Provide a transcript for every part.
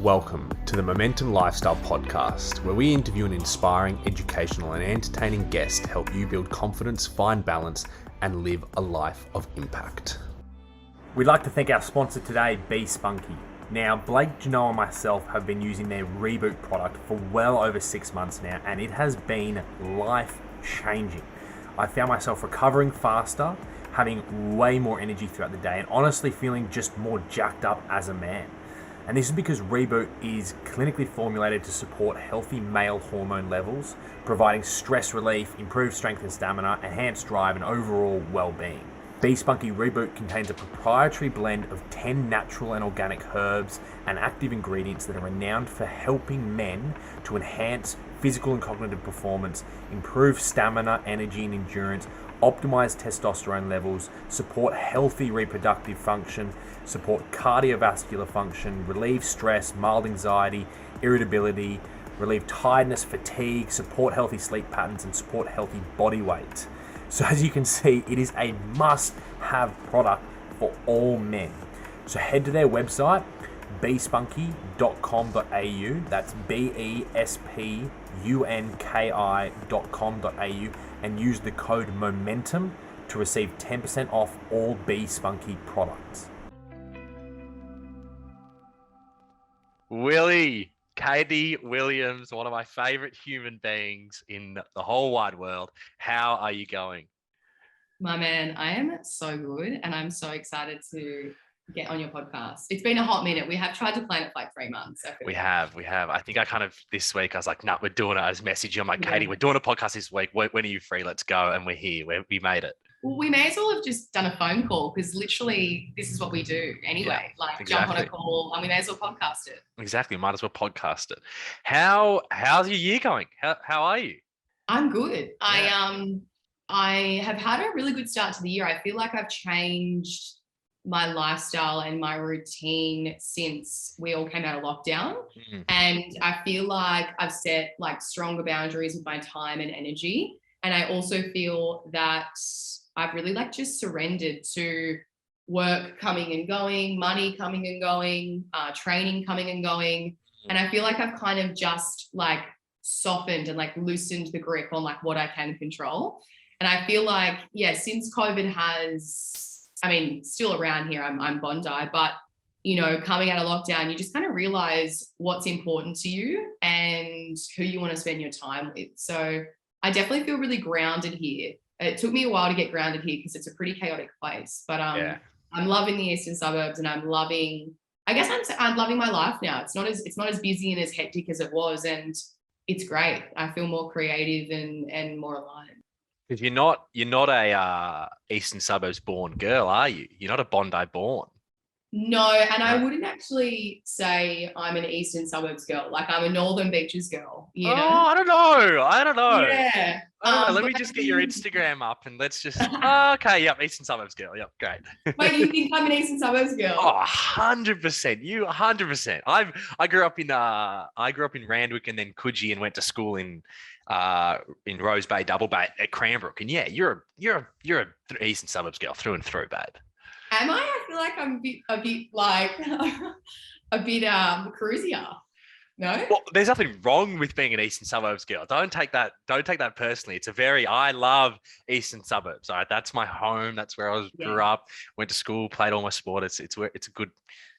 Welcome to the Momentum Lifestyle Podcast, where we interview an inspiring, educational, and entertaining guest to help you build confidence, find balance, and live a life of impact. We'd like to thank our sponsor today, Be Spunky. Now, Blake, Janelle, and myself have been using their Reboot product for well over 6 months now, and it has been life-changing. I found myself recovering faster, having way more energy throughout the day, and honestly feeling just more jacked up as a man. And this is because Reboot is clinically formulated to support healthy male hormone levels, providing stress relief, improved strength and stamina, enhanced drive, and overall well-being. Be Spunky Reboot contains a proprietary blend of 10 natural and organic herbs and active ingredients that are renowned for helping men to enhance physical and cognitive performance, improve stamina, energy, and endurance, optimize testosterone levels, support healthy reproductive function, support cardiovascular function, relieve stress, mild anxiety, irritability, relieve tiredness, fatigue, support healthy sleep patterns, and support healthy body weight. So as you can see, it is a must-have product for all men. So head to their website, bespunky.com.au. That's bespunki.com.au, and use the code MOMENTUM to receive 10% off all Be Spunky products. Willie, Katie Williams, one of my favorite human beings in the whole wide world. How are you going? My man, I am so good, and I'm so excited to get on your podcast. It's been a hot minute. We have tried to plan it for like 3 months. We have. I think I kind of this week I was like, nah, we're doing it. I just messaged you. I'm like, Katie, we're doing a podcast this week. When are you free? Let's go. And we're here. We made it. Well, we may as well have just done a phone call, because literally this is what we do anyway. Jump on a call and we may as well podcast it. Exactly. Might as well podcast it. How's your year going? How are you? I'm good. Yeah. I have had a really good start to the year. I feel like I've changed my lifestyle and my routine since we all came out of lockdown. And I feel like I've set like stronger boundaries with my time and energy. And I also feel that I've really like just surrendered to work coming and going, money coming and going, training coming and going. And I feel like I've kind of just like softened and like loosened the grip on like what I can control. And I feel like, since COVID still around here, I'm Bondi, but, coming out of lockdown, you just kind of realize what's important to you and who you want to spend your time with. So I definitely feel really grounded here. It took me a while to get grounded here because it's a pretty chaotic place, but I'm loving the eastern suburbs, and I'm loving my life now. It's not as busy and as hectic as it was, and it's great. I feel more creative and more aligned. Because you're not a eastern suburbs born girl, are you? You're not a Bondi born. No, and I wouldn't actually say I'm an eastern suburbs girl. Like, I'm a northern beaches girl. You know? I don't know. Yeah. Let me just get your Instagram up and let's just. Okay, yep, eastern suburbs girl. Yep, great. Wait, you think I'm an eastern suburbs girl? 100%. You 100%. I grew up in Randwick and then Coogee, and went to school in Rose Bay, Double Bay at Cranbrook. And you're a eastern suburbs girl through and through, babe. Am I? I feel like I'm a bit cruisier. No? Well, there's nothing wrong with being an eastern suburbs girl. Don't take that personally. I love eastern suburbs. All right, that's my home. That's where I grew up, went to school, played all my sport. It's a good.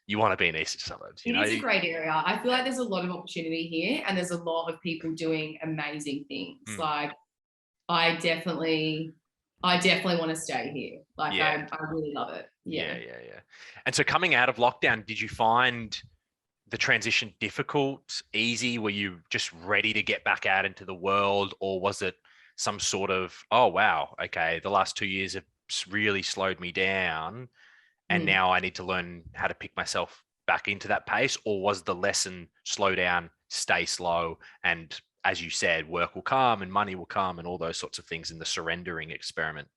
You want to be in eastern suburbs. It is a great area. I feel like there's a lot of opportunity here, and there's a lot of people doing amazing things. Like, I definitely want to stay here. Like, I really love it. Yeah. And so coming out of lockdown, did you find the transition difficult, easy? Were you just ready to get back out into the world, or was it some sort of, oh, wow, okay, the last 2 years have really slowed me down and now I need to learn how to pick myself back into that pace? Or was the lesson slow down, stay slow, and as you said, work will come and money will come and all those sorts of things in the surrendering experiment?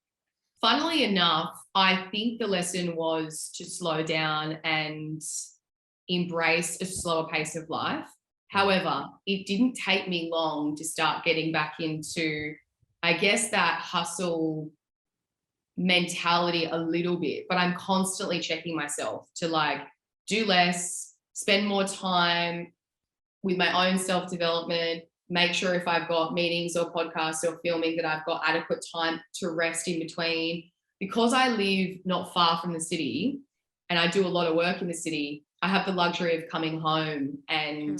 Funnily enough, I think the lesson was to slow down and embrace a slower pace of life. However, it didn't take me long to start getting back into, I guess, that hustle mentality a little bit, but I'm constantly checking myself to like do less, spend more time with my own self-development, make sure if I've got meetings or podcasts or filming that I've got adequate time to rest in between. Because I live not far from the city and I do a lot of work in the city, I have the luxury of coming home and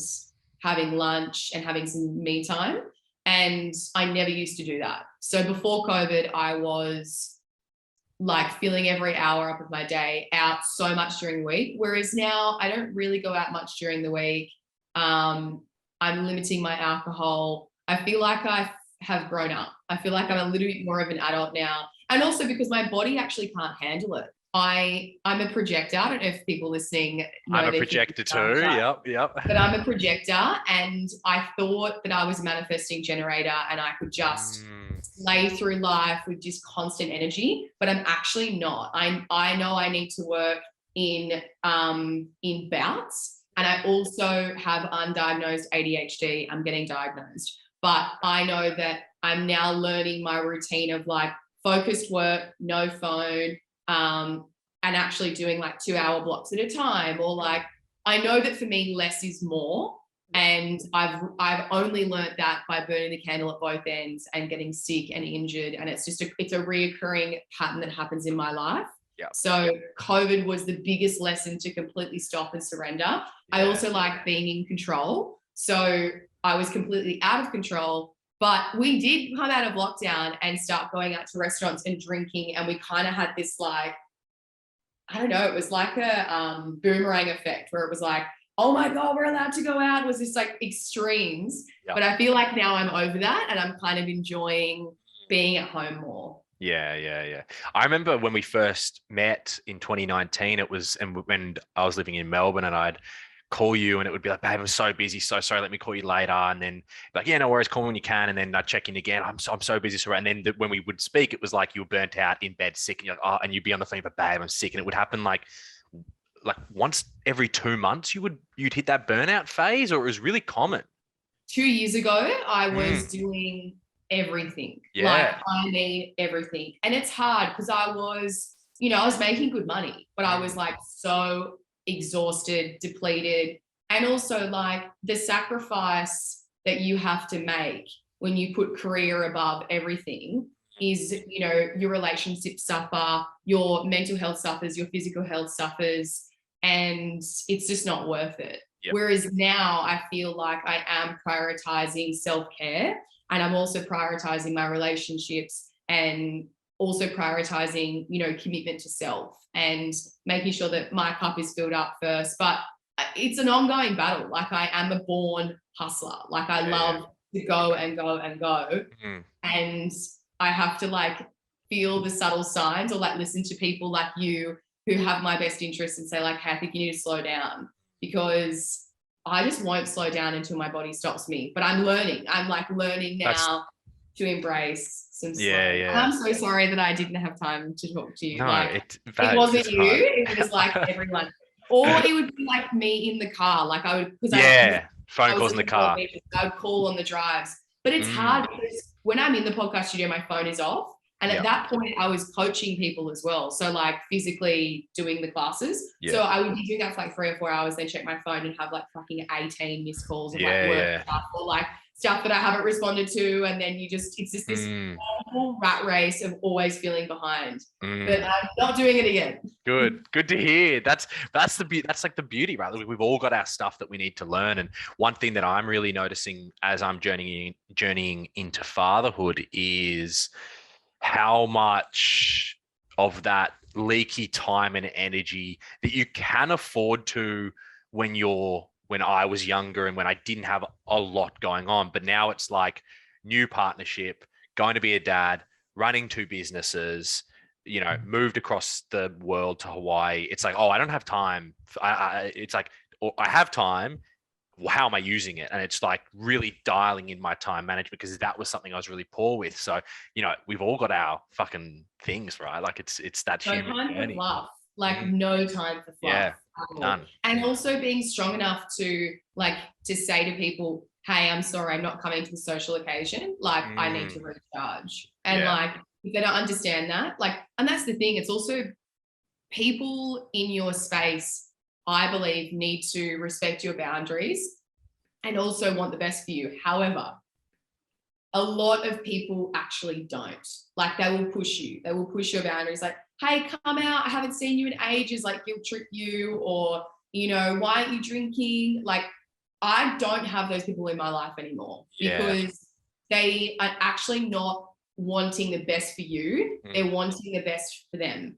having lunch and having some me time. And I never used to do that. So before COVID, I was like filling every hour up of my day out so much during the week. Whereas now I don't really go out much during the week. I'm limiting my alcohol. I feel like I have grown up. I feel like I'm a little bit more of an adult now. And also because my body actually can't handle it. I'm a projector. I don't know if people listening know. I'm a projector too. Yep. But I'm a projector, and I thought that I was a manifesting generator and I could just lay through life with just constant energy, but I'm actually not. I know I need to work in bouts, and I also have undiagnosed ADHD. I'm getting diagnosed, but I know that I'm now learning my routine of like focused work, no phone, and actually doing like 2-hour blocks at a time, or like, I know that for me, less is more. And I've only learned that by burning the candle at both ends and getting sick and injured. And it's just it's a reoccurring pattern that happens in my life. Yeah. So COVID was the biggest lesson to completely stop and surrender. Yeah. I also like being in control. So I was completely out of control. But we did come out of lockdown and start going out to restaurants and drinking. And we kind of had this like, I don't know, it was like a boomerang effect where it was like, oh my God, we're allowed to go out. It was this like extremes. Yep. But I feel like now I'm over that and I'm kind of enjoying being at home more. Yeah. I remember when we first met in 2019, it was, and when I was living in Melbourne, and I'd call you and it would be like, babe, I'm so busy, so sorry, let me call you later. And then like, yeah, no worries, call me when you can. And then I'd check in again, I'm so busy, sorry. And then when we would speak, it was like you were burnt out in bed, sick, and you're like, oh, and you'd be on the phone, but babe, I'm sick. And it would happen like once every 2 months you'd hit that burnout phase, or it was really common. 2 years ago, I was doing everything. Yeah. Like I need everything. And it's hard because I was making good money, but I was like so exhausted, depleted. And also like the sacrifice that you have to make when you put career above everything is, your relationships suffer, your mental health suffers, your physical health suffers, and it's just not worth it. Yep. Whereas now I feel like I am prioritizing self-care, and I'm also prioritizing my relationships, and also prioritizing, commitment to self and making sure that my cup is filled up first. But it's an ongoing battle. Like I am a born hustler. Like I love to go and go and go. And I have to like feel the subtle signs, or like listen to people like you who have my best interests and say like, hey, I think you need to slow down, because I just won't slow down until my body stops me. But I'm learning. I'm like learning now to embrace some slow. Yeah. I'm so sorry that I didn't have time to talk to you. No, like, it wasn't you. It was like everyone. Or it would be like me in the car. Like I would, because phone calls in the car. I would call on the drives. But it's hard because when I'm in the podcast studio, my phone is off. And at that point, I was coaching people as well. So like physically doing the classes. Yeah. So I would be doing that for like 3 or 4 hours, then check my phone and have like fucking 18 missed calls of like work stuff, or like stuff that I haven't responded to. And then it's just this awful rat race of always feeling behind. But I'm not doing it again. Good to hear. That's like the beauty, right? We've all got our stuff that we need to learn. And one thing that I'm really noticing as I'm journeying into fatherhood is how much of that leaky time and energy that you can afford to when I was younger and when I didn't have a lot going on. But now it's like new partnership, going to be a dad, running 2 businesses, moved across the world to Hawaii. It's like, oh, I don't have time. It's like, I have time. How am I using it? And it's like really dialing in my time management, because that was something I was really poor with. So, we've all got our fucking things, right? Like it's that no human time journey. for fluff. Like no time for fluff. Yeah, none. And also being strong enough to say to people, hey, I'm sorry, I'm not coming to the social occasion. Like I need to recharge. And like, if they don't understand that, and that's the thing, it's also people in your space I believe, need to respect your boundaries and also want the best for you. However, a lot of people actually don't. Like, they will push you. They will push your boundaries. Like, hey, come out. I haven't seen you in ages. Like, guilt trip you, or, you know, why aren't you drinking? Like, I don't have those people in my life anymore because they are actually not wanting the best for you. They're wanting the best for them.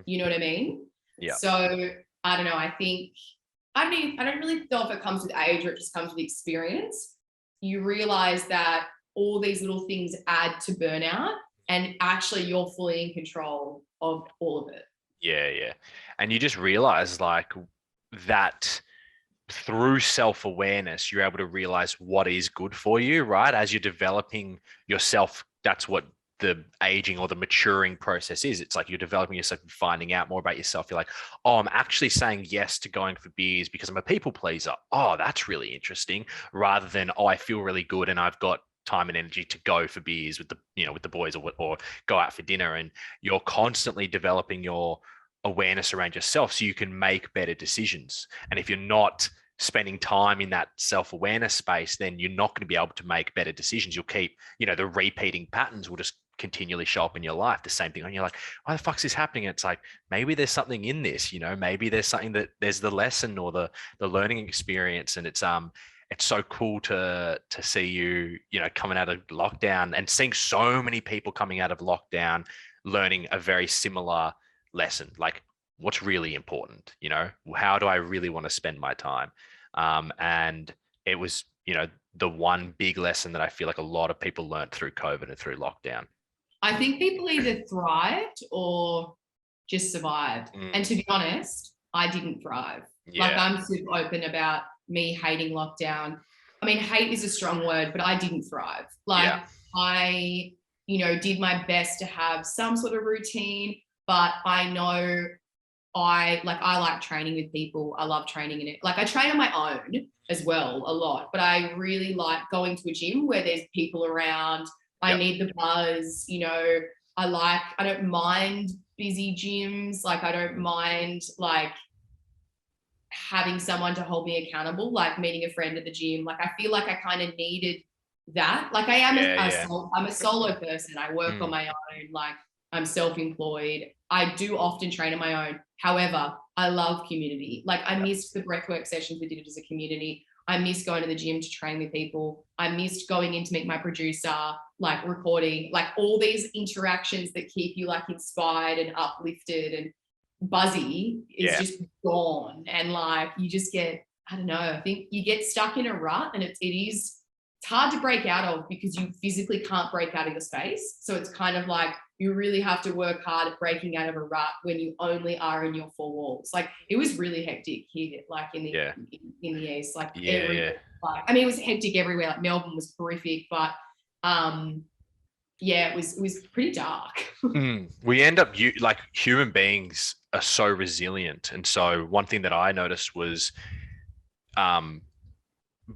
You know what I mean? Yeah. So I don't know. I don't really know if it comes with age or it just comes with experience. You realize that all these little things add to burnout, and actually you're fully in control of all of it. Yeah. And you just realize like that through self-awareness, you're able to realize what is good for you, right? As you're developing yourself, that's what the aging or the maturing process is. It's like you're developing yourself and finding out more about yourself. You're like, oh, I'm actually saying yes to going for beers because I'm a people pleaser. Oh, that's really interesting. Rather than, oh, I feel really good and I've got time and energy to go for beers with the boys or go out for dinner. And you're constantly developing your awareness around yourself so you can make better decisions. And if you're not spending time in that self-awareness space, then you're not going to be able to make better decisions. You'll keep, the repeating patterns will just continually show up in your life, the same thing. And you're like, why the fuck's this happening? And it's like, maybe there's something in this, maybe there's something that there's the lesson or the learning experience. And it's so cool to see you, coming out of lockdown and seeing so many people coming out of lockdown, learning a very similar lesson. Like, what's really important? How do I really want to spend my time? And it was, the one big lesson that I feel like a lot of people learned through COVID and through lockdown. I think people either thrived or just survived. And to be honest, I didn't thrive. Yeah. Like, I'm super open about me hating lockdown. I mean, hate is a strong word, but I didn't thrive. Like, I, did my best to have some sort of routine, but I know I like training with people. I love training in it. Like, I train on my own as well a lot, but I really like going to a gym where there's people around. I need the buzz, I don't mind busy gyms. Like, I don't mind like having someone to hold me accountable, like meeting a friend at the gym. Like, I feel like I kind of needed that. Like, I am I'm a solo person. I work on my own. Like, I'm self-employed. I do often train on my own. However, I love community. Like, I missed the breathwork sessions we did as a community. I missed going to the gym to train with people. I missed going in to meet my producer, like recording, like all these interactions that keep you like inspired and uplifted and buzzy is just gone. And like, you just get, I don't know, I think you get stuck in a rut, and it's hard to break out of because you physically can't break out of your space. So it's kind of like you really have to work hard at breaking out of a rut when you only are in your four walls. Like, it was really hectic here, like in the east, like everywhere. Like, I mean, it was hectic everywhere. Like, Melbourne was horrific, but it was pretty dark. We end up, like, human beings are so resilient. And so one thing that I noticed was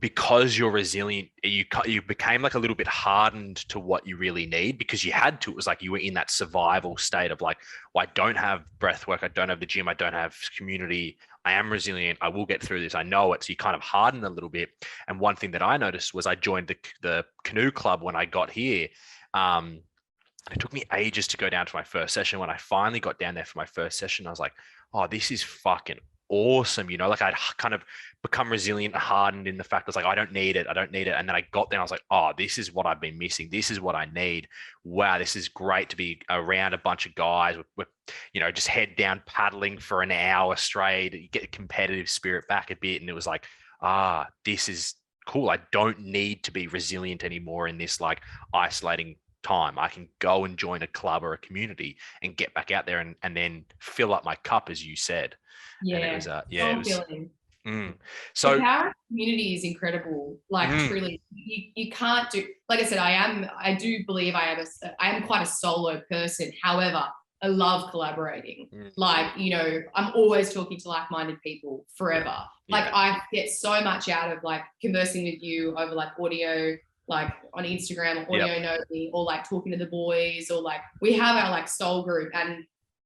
because you're resilient, you became like a little bit hardened to what you really need because you had to. It was like you were in that survival state of like, well, I don't have breath work, I don't have the gym, I don't have community, I am resilient, I will get through this, I know it. So you kind of harden a little bit. And one thing that I noticed was I joined the canoe club when I got here. It took me ages to go down to my first session. When I finally got down there for my first session, I was like, oh, this is fucking awesome. Like, I'd kind of become resilient and hardened in the fact that I was like, I don't need it. And then I got there and I was like, oh, this is what I've been missing. This is what I need. Wow, this is great to be around a bunch of guys with just head down paddling for an hour straight. You get the competitive spirit back a bit. And it was like, this is cool. I don't need to be resilient anymore in this like isolating time. I can go and join a club or a community and get back out there and then fill up my cup, as you said. Yeah. And it was so the power of community is incredible. Like, truly, you can't do, like I said, I do believe I am quite a solo person. However, I love collaborating. Like, I'm always talking to like-minded people forever. Like, I get so much out of like conversing with you over like audio, like on Instagram, or audio noting, or like talking to the boys, or like we have our like soul group, and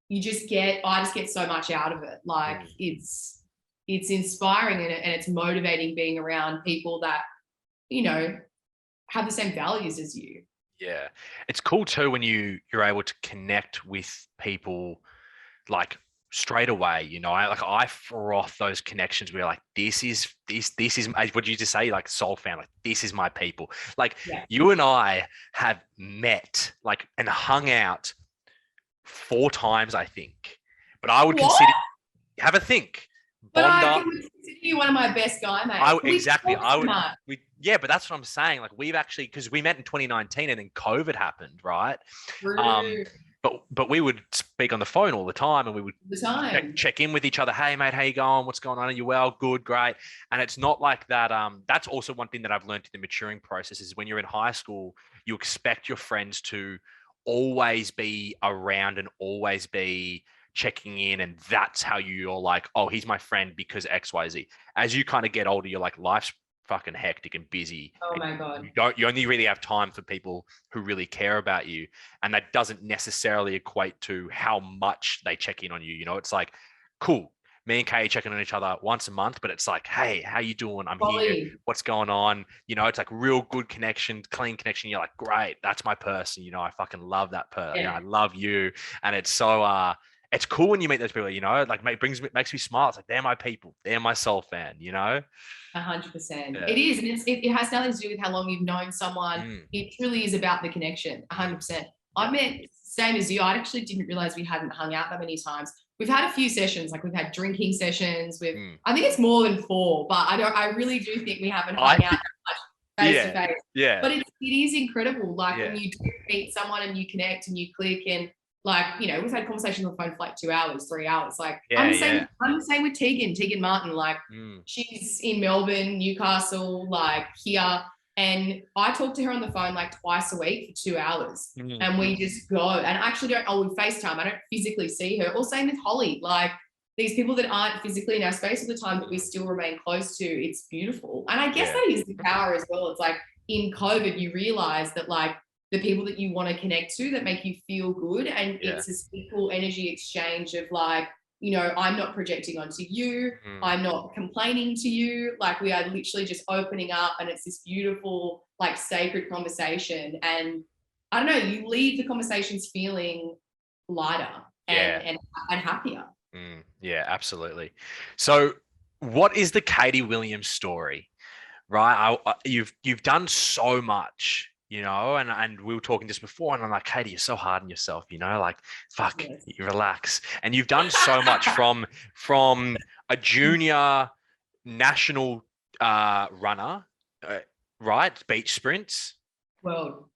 I just get so much out of it. Like, it's it's inspiring and it's motivating being around people that, you know, have the same values as you. Yeah. It's cool too when you're able to connect with people like straight away, you know. I froth those connections where like this is what you just say, like soul family, like this is my people. Like Yeah. you and I have met like and hung out 4 times, I think. But I would consider have a think. But I Bondi. can consider you one of my best guy mates. Exactly. I would. Much. Yeah, but that's what I'm saying. Like we've actually, because we met in 2019 and then COVID happened, right? But we would speak on the phone all the time, and we would check in with each other. Hey, mate, how you going? What's going on? Are you well? Good, great. And it's not like that. That's also one thing that I've learned in the maturing process is when you're in high school, you expect your friends to always be around and always be checking in, and that's how you're like, oh, he's my friend because XYZ. As you kind of get older, you're like, life's fucking hectic and busy. Oh my God. You only really have time for people who really care about you. And that doesn't necessarily equate to how much they check in on you. You know, it's like, cool, me and Kay checking on each other once a month, but it's like, hey, how you doing? I'm here. What's going on? You know, it's like real good connection, clean connection. You're like, great, that's my person. You know, I fucking love that person. Yeah. You know, I love you. And it's so, it's cool when you meet those people, you know, like makes me smile. It's like, they're my people. They're my soul fan, you know? 100%. Yeah. It is. And it has nothing to do with how long you've known someone. It truly is about the connection. 100%. I met, same as you, I actually didn't realize we hadn't hung out that many times. We've had a few sessions, like we've had drinking sessions with, I think it's more than 4, but I really do think we haven't hung out face to face. Yeah. But it is incredible. Like when you do meet someone and you connect and you click, and like, you know, we've had conversations on the phone for like 2 hours, 3 hours. Like I'm the same with Tegan Martin. Like she's in Melbourne, Newcastle, like here. And I talk to her on the phone like twice a week for 2 hours. And we just go. And I actually we FaceTime. I don't physically see her. Or same with Holly. Like these people that aren't physically in our space all the time, but we still remain close to. It's beautiful. And I guess that is the power as well. It's like in COVID, you realize that like the people that you want to connect to that make you feel good. And it's this equal energy exchange of like, you know, I'm not projecting onto you. I'm not complaining to you. Like we are literally just opening up, and it's this beautiful, like sacred conversation. And I don't know, you leave the conversations feeling lighter and happier. Yeah, absolutely. So what is the Katie Williams story, right? You've done so much, you know, and we were talking just before, and I'm like, Katie, you're so hard on yourself, you know, like, fuck, you relax. And you've done so much from a junior national runner, right? Beach sprints. World,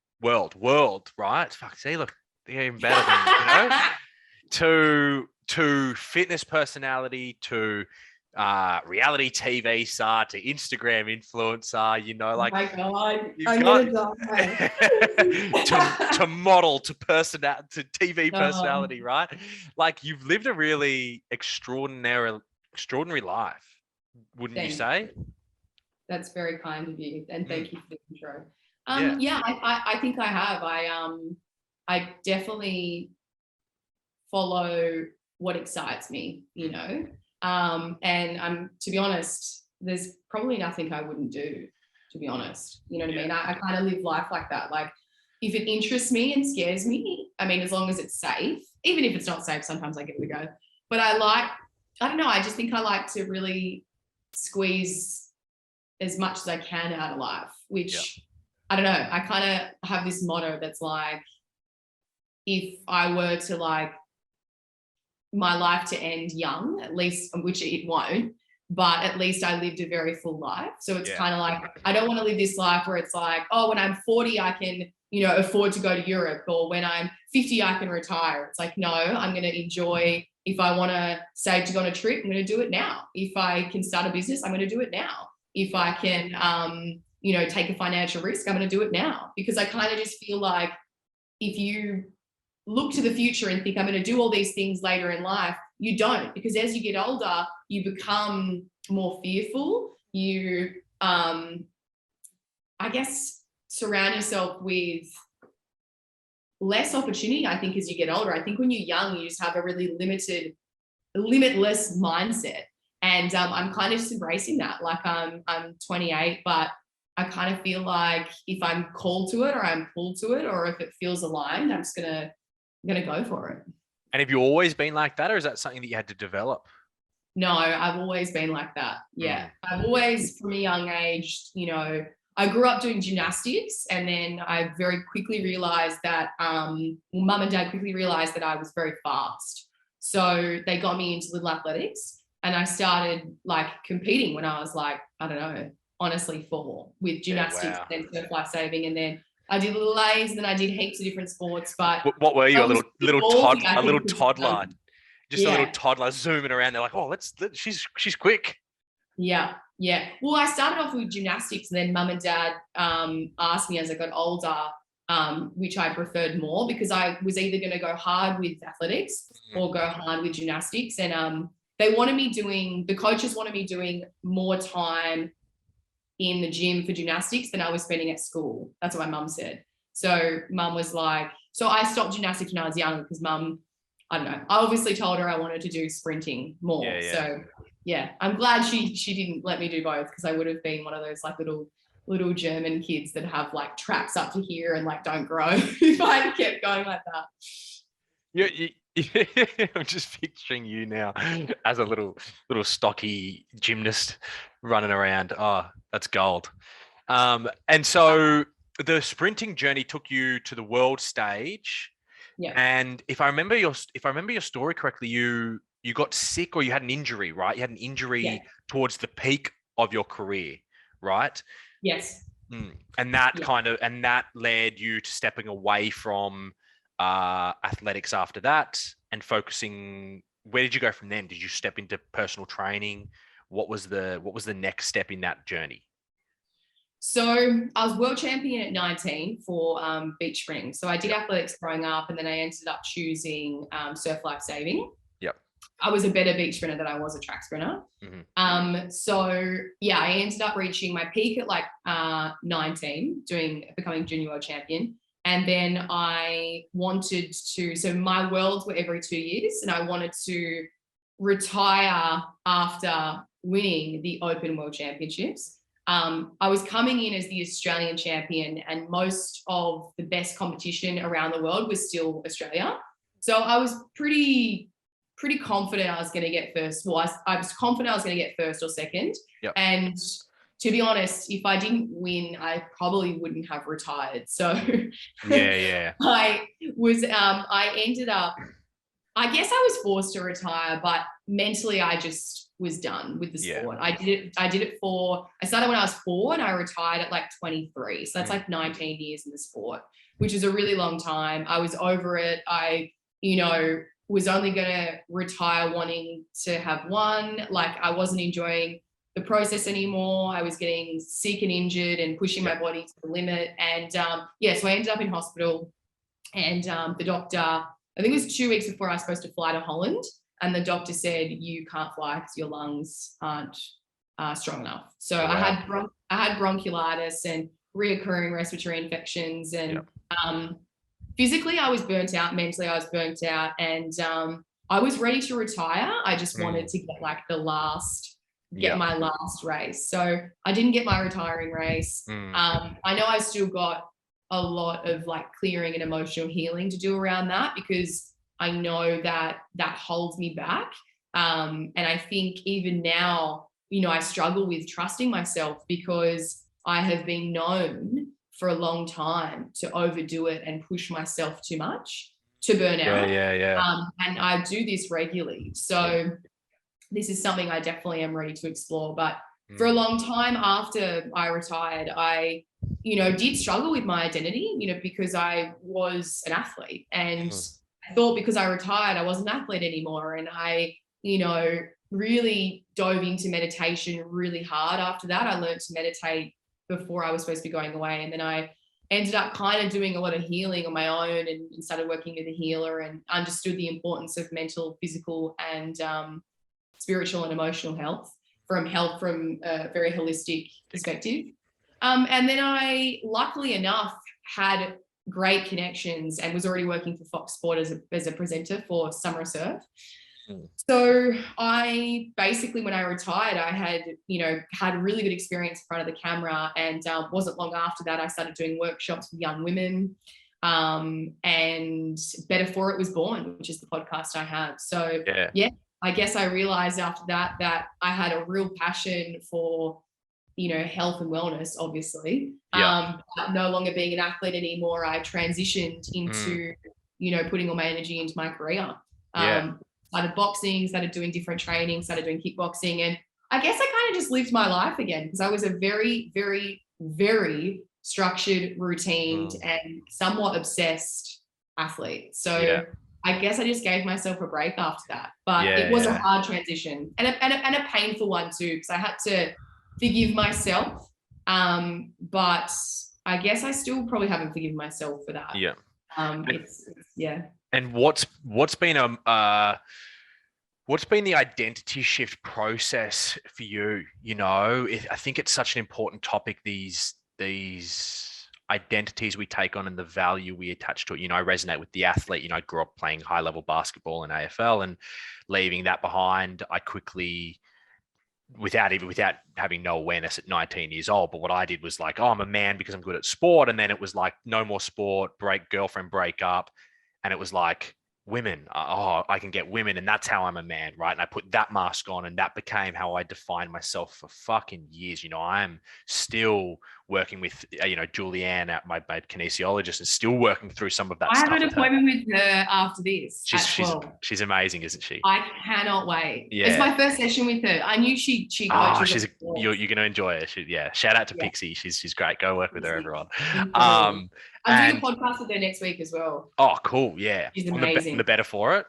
right? Fuck, see, look, they're even better than, you know, to fitness personality, to reality TV star, to Instagram influencer, you know, like, oh my God, to model, to TV personality, right? Like you've lived a really extraordinary life, wouldn't you say? That's very kind of you, and thank you for the intro. I think I have. I definitely follow what excites me, you know. And to be honest, there's probably nothing I wouldn't do, to be honest. You know what I mean? I kind of live life like that. Like if it interests me and scares me, I mean, as long as it's safe, even if it's not safe, sometimes I give it a go. But I don't know, I just think I like to really squeeze as much as I can out of life, which I don't know. I kind of have this motto that's like, if I were to like my life to end young, at least, which it won't, but at least I lived a very full life. So it's kind of like, I don't want to live this life where it's like, oh, when I'm 40, I can, you know, afford to go to Europe, or when I'm 50, I can retire. It's like, no, I'm going to enjoy. If I want to save to go on a trip, I'm going to do it now. If I can start a business, I'm going to do it now. If I can, you know, take a financial risk, I'm going to do it now. Because I kind of just feel like if you look to the future and think I'm going to do all these things later in life, you don't, because as you get older, you become more fearful. You, I guess, surround yourself with less opportunity, I think, as you get older. I think when you're young, you just have a really limitless mindset. And I'm kind of just embracing that. Like I'm 28, but I kind of feel like if I'm called to it or I'm pulled to it, or if it feels aligned, I'm just gonna go for it. And have you always been like that, or is that something that you had to develop? No, I've always been like that. Yeah. I've always, from a young age, I grew up doing gymnastics, and then I very quickly realized that, mum and dad quickly realized that I was very fast. So they got me into little athletics, and I started like competing when I was like, I don't know, honestly 4, with gymnastics and surf life saving. And then I did little A's, and then I did heaps of different sports. But What were you, a little toddler, a little Yeah. toddler zooming around? They're like, oh, she's quick. Yeah. Well, I started off with gymnastics, and then mum and dad asked me as I got older, which I preferred more, because I was either going to go hard with athletics or go hard with gymnastics. And the coaches wanted me doing more time in the gym for gymnastics than I was spending at school. That's what my mum said. So mum was like, so I stopped gymnastics when I was young because mum, I don't know, I obviously told her I wanted to do sprinting more. Yeah. So yeah, I'm glad she didn't let me do both, because I would have been one of those like little German kids that have like traps up to here and like don't grow if I had kept going like that. I'm just picturing you now as a little stocky gymnast running around. Oh, that's gold. And so the sprinting journey took you to the world stage. Yeah. And if I remember your story correctly, you got sick, or you had an injury, right? You had an injury towards the peak of your career, right? Yes. And that led you to stepping away from athletics after that and focusing. Where did you go from then? Did you step into personal training? What was the next step in that journey? So I was world champion at 19 for beach sprinting. So I did athletics growing up, and then I ended up choosing surf life saving. Yep. I was a better beach sprinter than I was a track sprinter. So yeah, I ended up reaching my peak at like 19, becoming junior world champion. And then I wanted to, so my worlds were every 2 years, and I wanted to retire after winning the Open World Championships. I was coming in as the Australian champion, and most of the best competition around the world was still Australia. So I was pretty confident I was going to get first. Well, I was confident I was going to get first or second. Yep. And to be honest, if I didn't win, I probably wouldn't have retired. So yeah. I ended up, I guess I was forced to retire, but mentally I just was done with the sport. I started when I was 4, and I retired at like 23. So that's like 19 years in the sport, which is a really long time. I was over it. I, was only going to retire wanting to have one. Like, I wasn't enjoying the process anymore. I was getting sick and injured and pushing my body to the limit. And so I ended up in hospital, and the doctor, I think it was 2 weeks before I was supposed to fly to Holland, and the doctor said, you can't fly because your lungs aren't strong enough. So I had bronchiolitis and reoccurring respiratory infections, and physically I was burnt out, mentally I was burnt out, and I was ready to retire. I just wanted to get like my last race. So I didn't get my retiring race. I know I still got a lot of like clearing and emotional healing to do around that, because I know that holds me back. And I think even now, I struggle with trusting myself, because I have been known for a long time to overdo it and push myself too much to burn out. And I do this regularly. So this is something I definitely am ready to explore. But for a long time after I retired, I, did struggle with my identity, because I was an athlete, and I thought because I retired, I wasn't an athlete anymore. And I, really dove into meditation really hard after that. I learned to meditate before I was supposed to be going away. And then I ended up kind of doing a lot of healing on my own, and started working with a healer, and understood the importance of mental, physical, and spiritual and emotional health from a very holistic perspective. And then I, luckily enough, had great connections and was already working for Fox Sport as a presenter for Summer Surf. So I basically, when I retired, I had, had a really good experience in front of the camera, and wasn't long after that, I started doing workshops with young women, and Better For It was born, which is the podcast I have. So yeah, I guess I realized after that I had a real passion for, health and wellness, obviously. But no longer being an athlete anymore, I transitioned into, putting all my energy into my career. Started boxing, started doing different training, started doing kickboxing. And I guess I kind of just lived my life again, because I was a very, very, very structured, routined, and somewhat obsessed athlete. So I guess I just gave myself a break after that. But it was a hard transition, and a painful one too, because I had to forgive myself. But I guess I still probably haven't forgiven myself for that. And what's been what's been the identity shift process for you? I think it's such an important topic, these identities we take on and the value we attach to it. I resonate with the athlete. I grew up playing high level basketball in AFL, and leaving that behind, I quickly, without having no awareness at 19 years old, but what I did was like, oh, I'm a man because I'm good at sport. And then it was like, no more sport, girlfriend break up. And it was like, women, I can get women, and that's how I'm a man, right? And I put that mask on, and that became how I defined myself for fucking years. I am still working with, Julianne, my kinesiologist, and still working through some of that stuff. I have an appointment with her after this. She's amazing, isn't she? I cannot wait. Yeah. It's my first session with her. I knew you're going to enjoy her. Shout out to Pixie. She's great. Go work with her, everyone. I'm doing a podcast with her next week as well. Oh, cool. Yeah. She's amazing. The Better For It.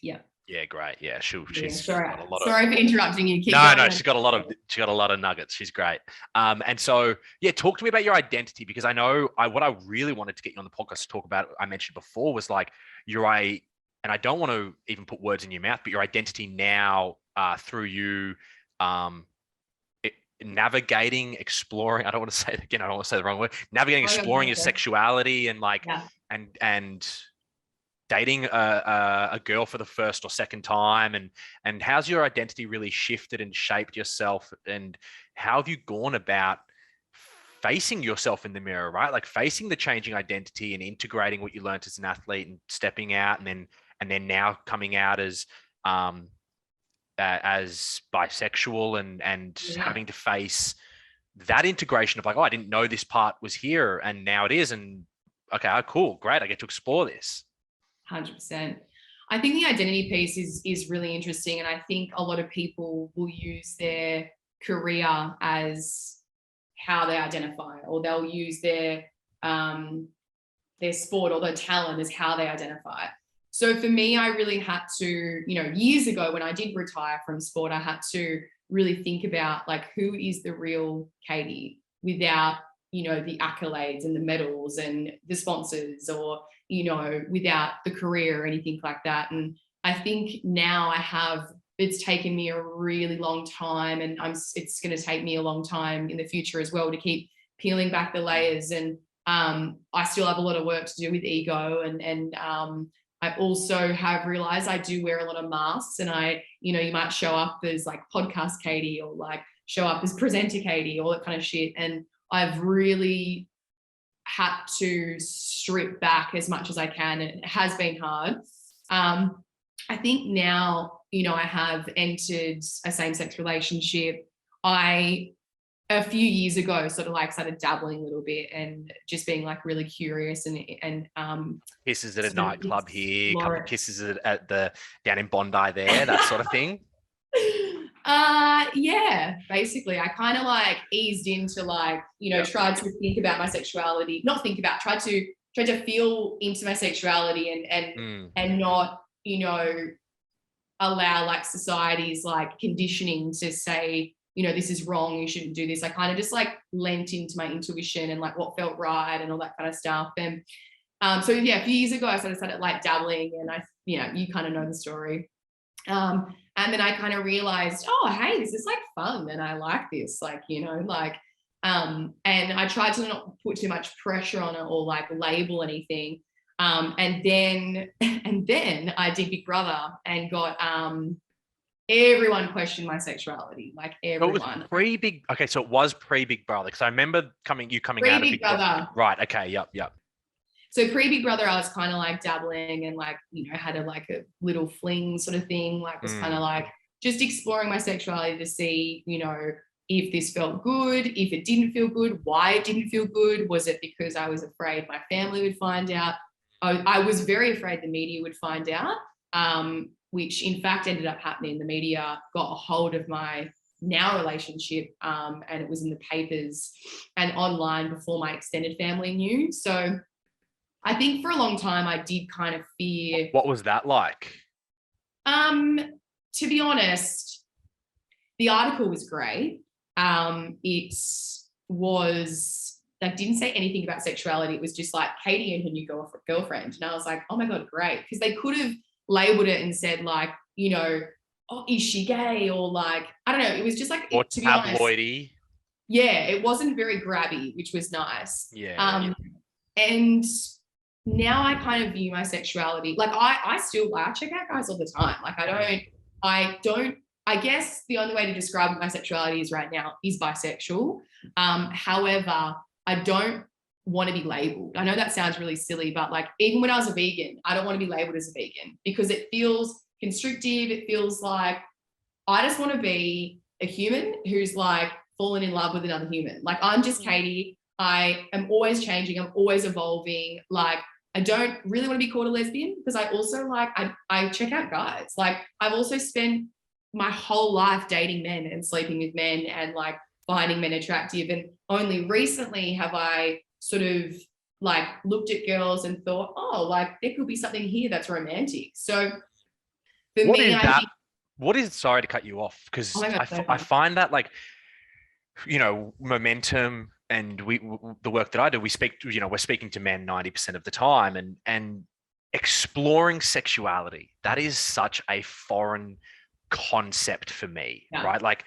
Yeah. Yeah, great. Yeah, she's sorry for interrupting you. No, she's got a lot of nuggets. She's great. And so talk to me about your identity, because I know what I really wanted to get you on the podcast to talk about, I mentioned before, was like and I don't want to even put words in your mouth, but your identity now through you navigating, exploring. I don't want to say it again. I don't want to say the wrong word. Navigating, exploring your sexuality, and and dating a girl for the first or second time, and how's your identity really shifted and shaped yourself, and how have you gone about facing yourself in the mirror, right? Like facing the changing identity and integrating what you learned as an athlete and stepping out, and then now coming out as bisexual, and having to face that integration of like, oh, I didn't know this part was here, and now it is, and okay, cool, great, I get to explore this. 100%. I think the identity piece is really interesting, and I think a lot of people will use their career as how they identify, or they'll use their sport or their talent as how they identify. So for me, I really had to, years ago when I did retire from sport, I had to really think about like, who is the real Katie without, the accolades and the medals and the sponsors, or, without the career or anything like that. And I think now it's taken me a really long time, and it's going to take me a long time in the future as well to keep peeling back the layers. And I still have a lot of work to do with ego, and I also have realized I do wear a lot of masks, and you might show up as like podcast Katie, or like show up as presenter Katie, all that kind of shit. And I've really had to strip back as much as I can, and it has been hard. I think now, I have entered a same-sex relationship. A few years ago, sort of like started dabbling a little bit and just being like really curious, and kisses at a nightclub here, a couple of kisses at the down in Bondi there, that sort of thing. Yeah, basically I kind of like eased into like, tried to think about my sexuality, tried to feel into my sexuality, and not, allow like society's like conditioning to say, this is wrong, you shouldn't do this. I kind of just like lent into my intuition and like what felt right and all that kind of stuff. And a few years ago I sort of started like dabbling, and you kind of know the story. And then I kind of realized, oh, hey, this is like fun, and I like this, and I tried to not put too much pressure on it or like label anything. And then I did Big Brother and got everyone questioned my sexuality, like everyone. So it was pre-Big. Okay, so it was pre-Big Brother because I remember coming out of Big Brother. Right. Okay. Yep. So pre-Big Brother, I was kind of like dabbling and like, had a little fling sort of thing. Like was kind of like just exploring my sexuality to see, if this felt good, if it didn't feel good, why it didn't feel good. Was it because I was afraid my family would find out? I was very afraid the media would find out, which in fact ended up happening. The media got a hold of my now relationship, and it was in the papers and online before my extended family knew. So I think for a long time I did kind of fear. What was that like? To be honest, the article was great. It was like, didn't say anything about sexuality. It was just like Katie and her new girlfriend. And I was like, oh my God, great. Because they could have labeled it and said like, oh, is she gay? Or like, I don't know. It was just like, or to be honest. Tabloidy. Yeah, it wasn't very grabby, which was nice. Yeah. And now I kind of view my sexuality, like I check out guys all the time. Like I guess the only way to describe my sexuality is right now is bisexual. However, I don't want to be labeled. I know that sounds really silly, but like even when I was a vegan, I don't want to be labeled as a vegan because it feels constrictive. It feels like I just want to be a human who's like fallen in love with another human. Like I'm just Katie. I am always changing. I'm always evolving. Like I don't really want to be called a lesbian because I also like, I check out guys. Like I've also spent my whole life dating men and sleeping with men and like finding men attractive. And only recently have I sort of like looked at girls and thought, oh, like there could be something here that's romantic. So for What me, is that? What is, sorry to cut you off, because I find that like, momentum and the work that I do, we're speaking to men 90% of the time and exploring sexuality. That is such a foreign concept for me, right? Like,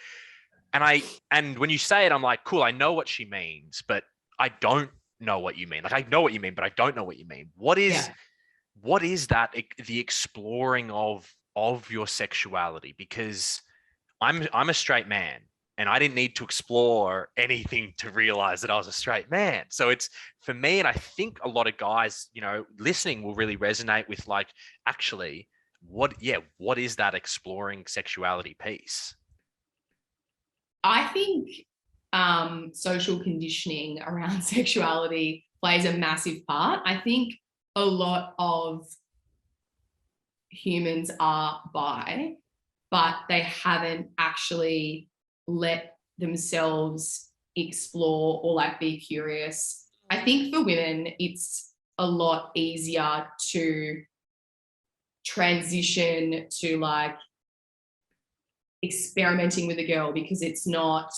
and when you say it, I'm like, cool, I know what she means, but I don't know what you mean. Like, I know what you mean, but I don't know what you mean. What is that? The exploring of your sexuality, because I'm a straight man and I didn't need to explore anything to realize that I was a straight man. So it's for me, and I think a lot of guys, listening will really resonate with like, actually, what is that exploring sexuality piece? I think social conditioning around sexuality plays a massive part. I think a lot of humans are bi, but they haven't actually let themselves explore or like be curious. I think for women, it's a lot easier to transition to like experimenting with a girl because it's not,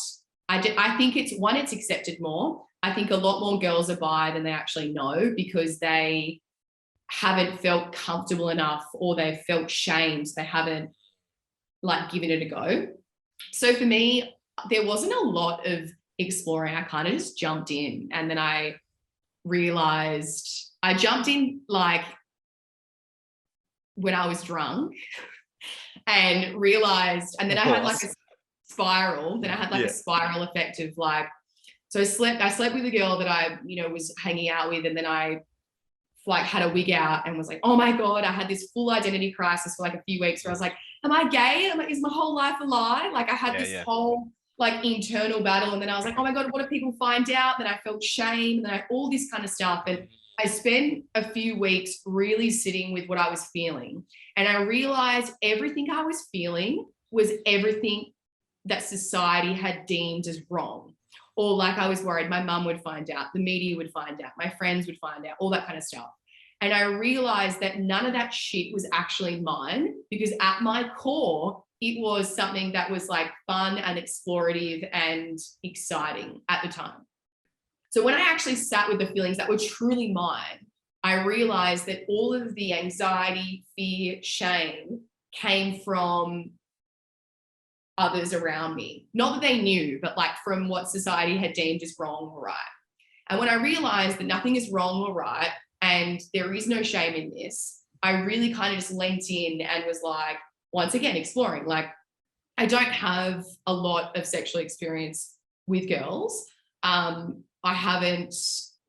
I think it's accepted more. I think a lot more girls are bi than they actually know because they haven't felt comfortable enough or they've felt shamed. They haven't like given it a go. So for me, there wasn't a lot of exploring. I kind of just jumped in, and then I realized I jumped in like when I was drunk and realized, and then I had like a spiral. Then I had like a spiral effect of like, so I slept with a girl that I, was hanging out with, and then I like had a wig out and was like, oh my God, I had this full identity crisis for like a few weeks where I was like, am I gay? Is my whole life a lie? Like I had this whole like internal battle. And then I was like, oh my God, what if people find out? Then I felt shame, and all this kind of stuff. And I spent a few weeks really sitting with what I was feeling. And I realized everything I was feeling was everything that society had deemed as wrong. Or like I was worried my mum would find out, the media would find out, my friends would find out, all that kind of stuff. And I realized that none of that shit was actually mine, because at my core, it was something that was like fun and explorative and exciting at the time. So when I actually sat with the feelings that were truly mine, I realized that all of the anxiety, fear, shame came from others around me. Not that they knew, but like from what society had deemed as wrong or right. And when I realized that nothing is wrong or right, and there is no shame in this. I really kind of just leant in and was like, once again, exploring. Like, I don't have a lot of sexual experience with girls. I haven't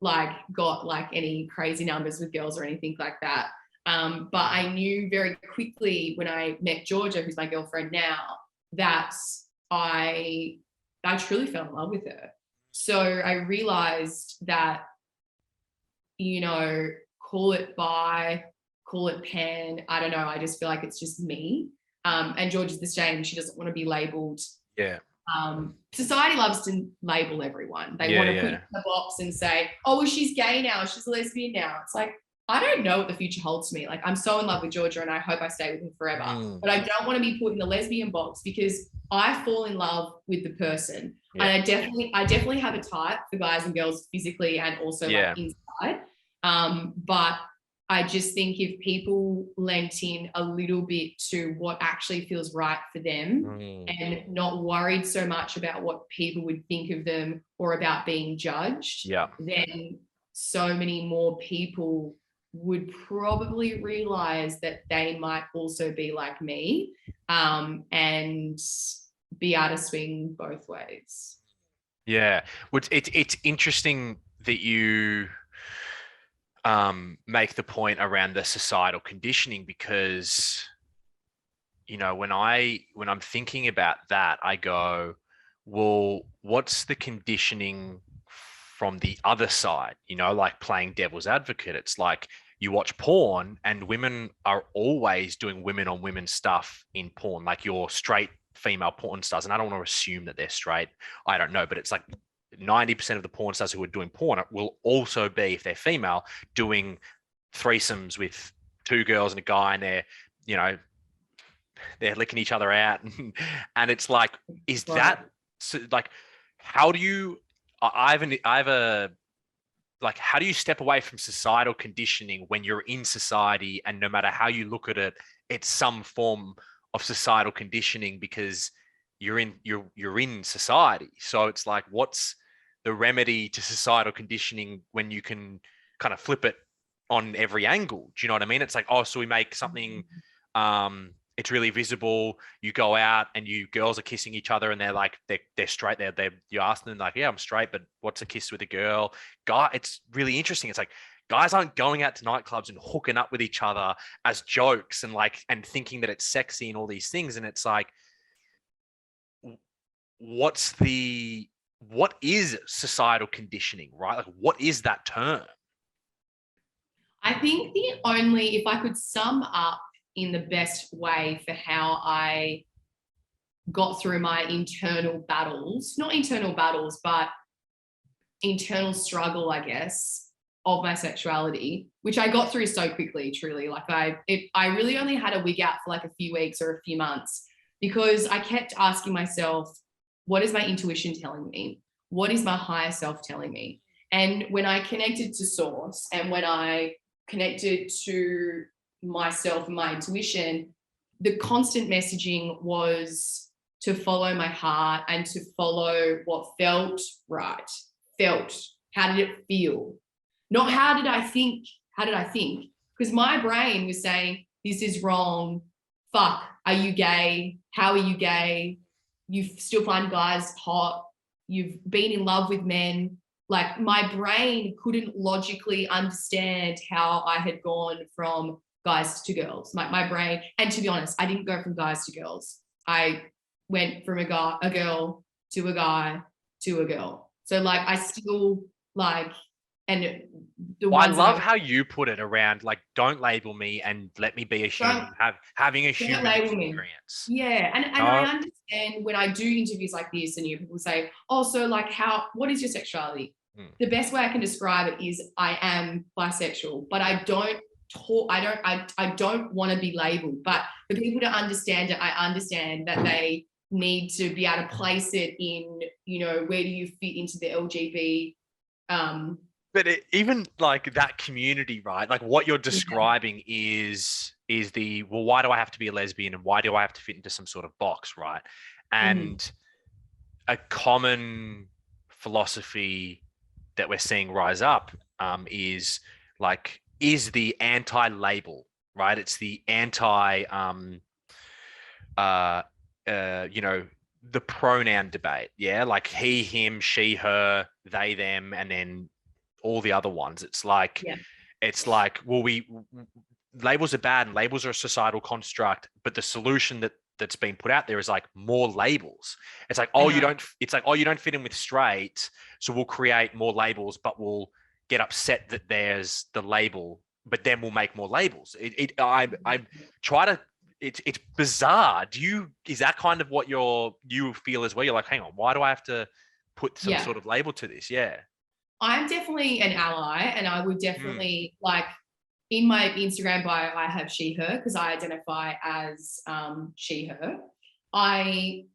like got like any crazy numbers with girls or anything like that. But I knew very quickly when I met Georgia, who's my girlfriend now, that I truly fell in love with her. So I realized that, you know, call it bi, call it pan, I don't know. I just feel like it's just me. And Georgia's the same. She doesn't want to be labeled. Yeah. Society loves to label everyone. They want to put in a box and say, oh, well, she's gay now, she's a lesbian now. It's like, I don't know what the future holds for me. Like, I'm so in love with Georgia and I hope I stay with her forever. But I don't want to be put in the lesbian box because I fall in love with the person. Yeah. And I definitely have a type for guys and girls physically and also like inside. But I just think if people lent in a little bit to what actually feels right for them and not worried so much about what people would think of them or about being judged, then so many more people would probably realize that they might also be like me, and be able to swing both ways. Yeah. It's interesting that you make the point around the societal conditioning, because, you know, when I'm thinking about that, I go, well, what's the conditioning from the other side? You know, like playing devil's advocate. It's like you watch porn and women are always doing women on women stuff in porn, like your straight female porn stars. And I don't want to assume that they're straight. I don't know, but it's like 90% of the porn stars who are doing porn will also be, if they're female, doing threesomes with two girls and a guy, and they're, you know, they're licking each other out. And it's like, is that like, how do you, I have a, like, how do you step away from societal conditioning when you're in society, and no matter how you look at it, it's some form of societal conditioning because you're in society. So it's like, what's the remedy to societal conditioning when you can kind of flip it on every angle? Do you know what I mean? It's like, oh, so we make something, it's really visible. You go out and girls are kissing each other and they're like, they're straight. You ask them like, yeah, I'm straight, but what's a kiss with a girl? Guy, it's really interesting. It's like, guys aren't going out to nightclubs and hooking up with each other as jokes and thinking that it's sexy and all these things. And it's like, what is societal conditioning, right? Like, what is that term? I think if I could sum up in the best way for how I got through my internal battles, not internal battles, but internal struggle, I guess, of my sexuality, which I got through so quickly, truly. Like I really only had a wig out for like a few weeks or a few months, because I kept asking myself, what is my intuition telling me? What is my higher self telling me? And when I connected to source and when I connected to myself and my intuition, the constant messaging was to follow my heart and to follow what felt right. How did it feel? Not how did I think? Because my brain was saying, this is wrong. Fuck, are you gay? How are you gay? You still find guys hot. You've been in love with men. Like, my brain couldn't logically understand how I had gone from guys to girls. My brain, and to be honest, I didn't go from guys to girls. I went from a girl to a guy to a girl. So like, I still like, and I love how you put it around, like, don't label me and let me be a human, having a human experience. Yeah. And I understand when I do interviews like this and people say, oh, so like, what is your sexuality? The best way I can describe it is I am bisexual, but I don't want to be labeled. But for people to understand it, I understand that they need to be able to place it in, you know, where do you fit into the LGBT? But even like that community, right? Like, what you're describing is the, well, why do I have to be a lesbian and why do I have to fit into some sort of box, right? And a common philosophy that we're seeing rise up is like, is the anti-label, right? It's the anti, you know, the pronoun debate. Yeah. Like he, him, she, her, they, them, and then all the other ones. It's like, well, labels are bad and labels are a societal construct, but the solution that's been put out there is like more labels. It's like, oh, you don't fit in with straight, so we'll create more labels, but we'll get upset that there's the label, but then we'll make more labels. I try to, it's bizarre. Is that kind of what you feel as well? You're like, hang on, why do I have to put some sort of label to this? Yeah. I'm definitely an ally, and I would definitely like, in my Instagram bio, I have she, her, because I identify as she, her. I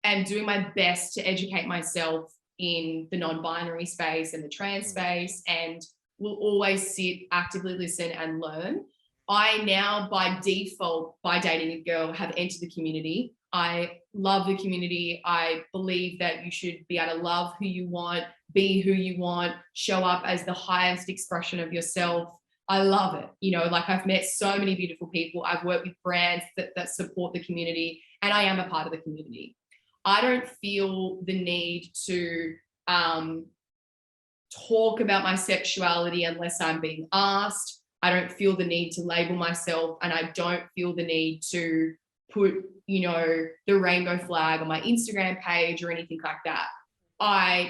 am doing my best to educate myself in the non-binary space and the trans space, and will always sit, actively listen and learn. I now, by default, by dating a girl, have entered the community. I love the community. I believe that you should be able to love who you want, be who you want, show up as the highest expression of yourself. I love it. You know, like I've met so many beautiful people. I've worked with brands that support the community, and I am a part of the community. I don't feel the need to talk about my sexuality unless I'm being asked. I don't feel the need to label myself, and I don't feel the need to put, you know, the rainbow flag on my Instagram page or anything like that.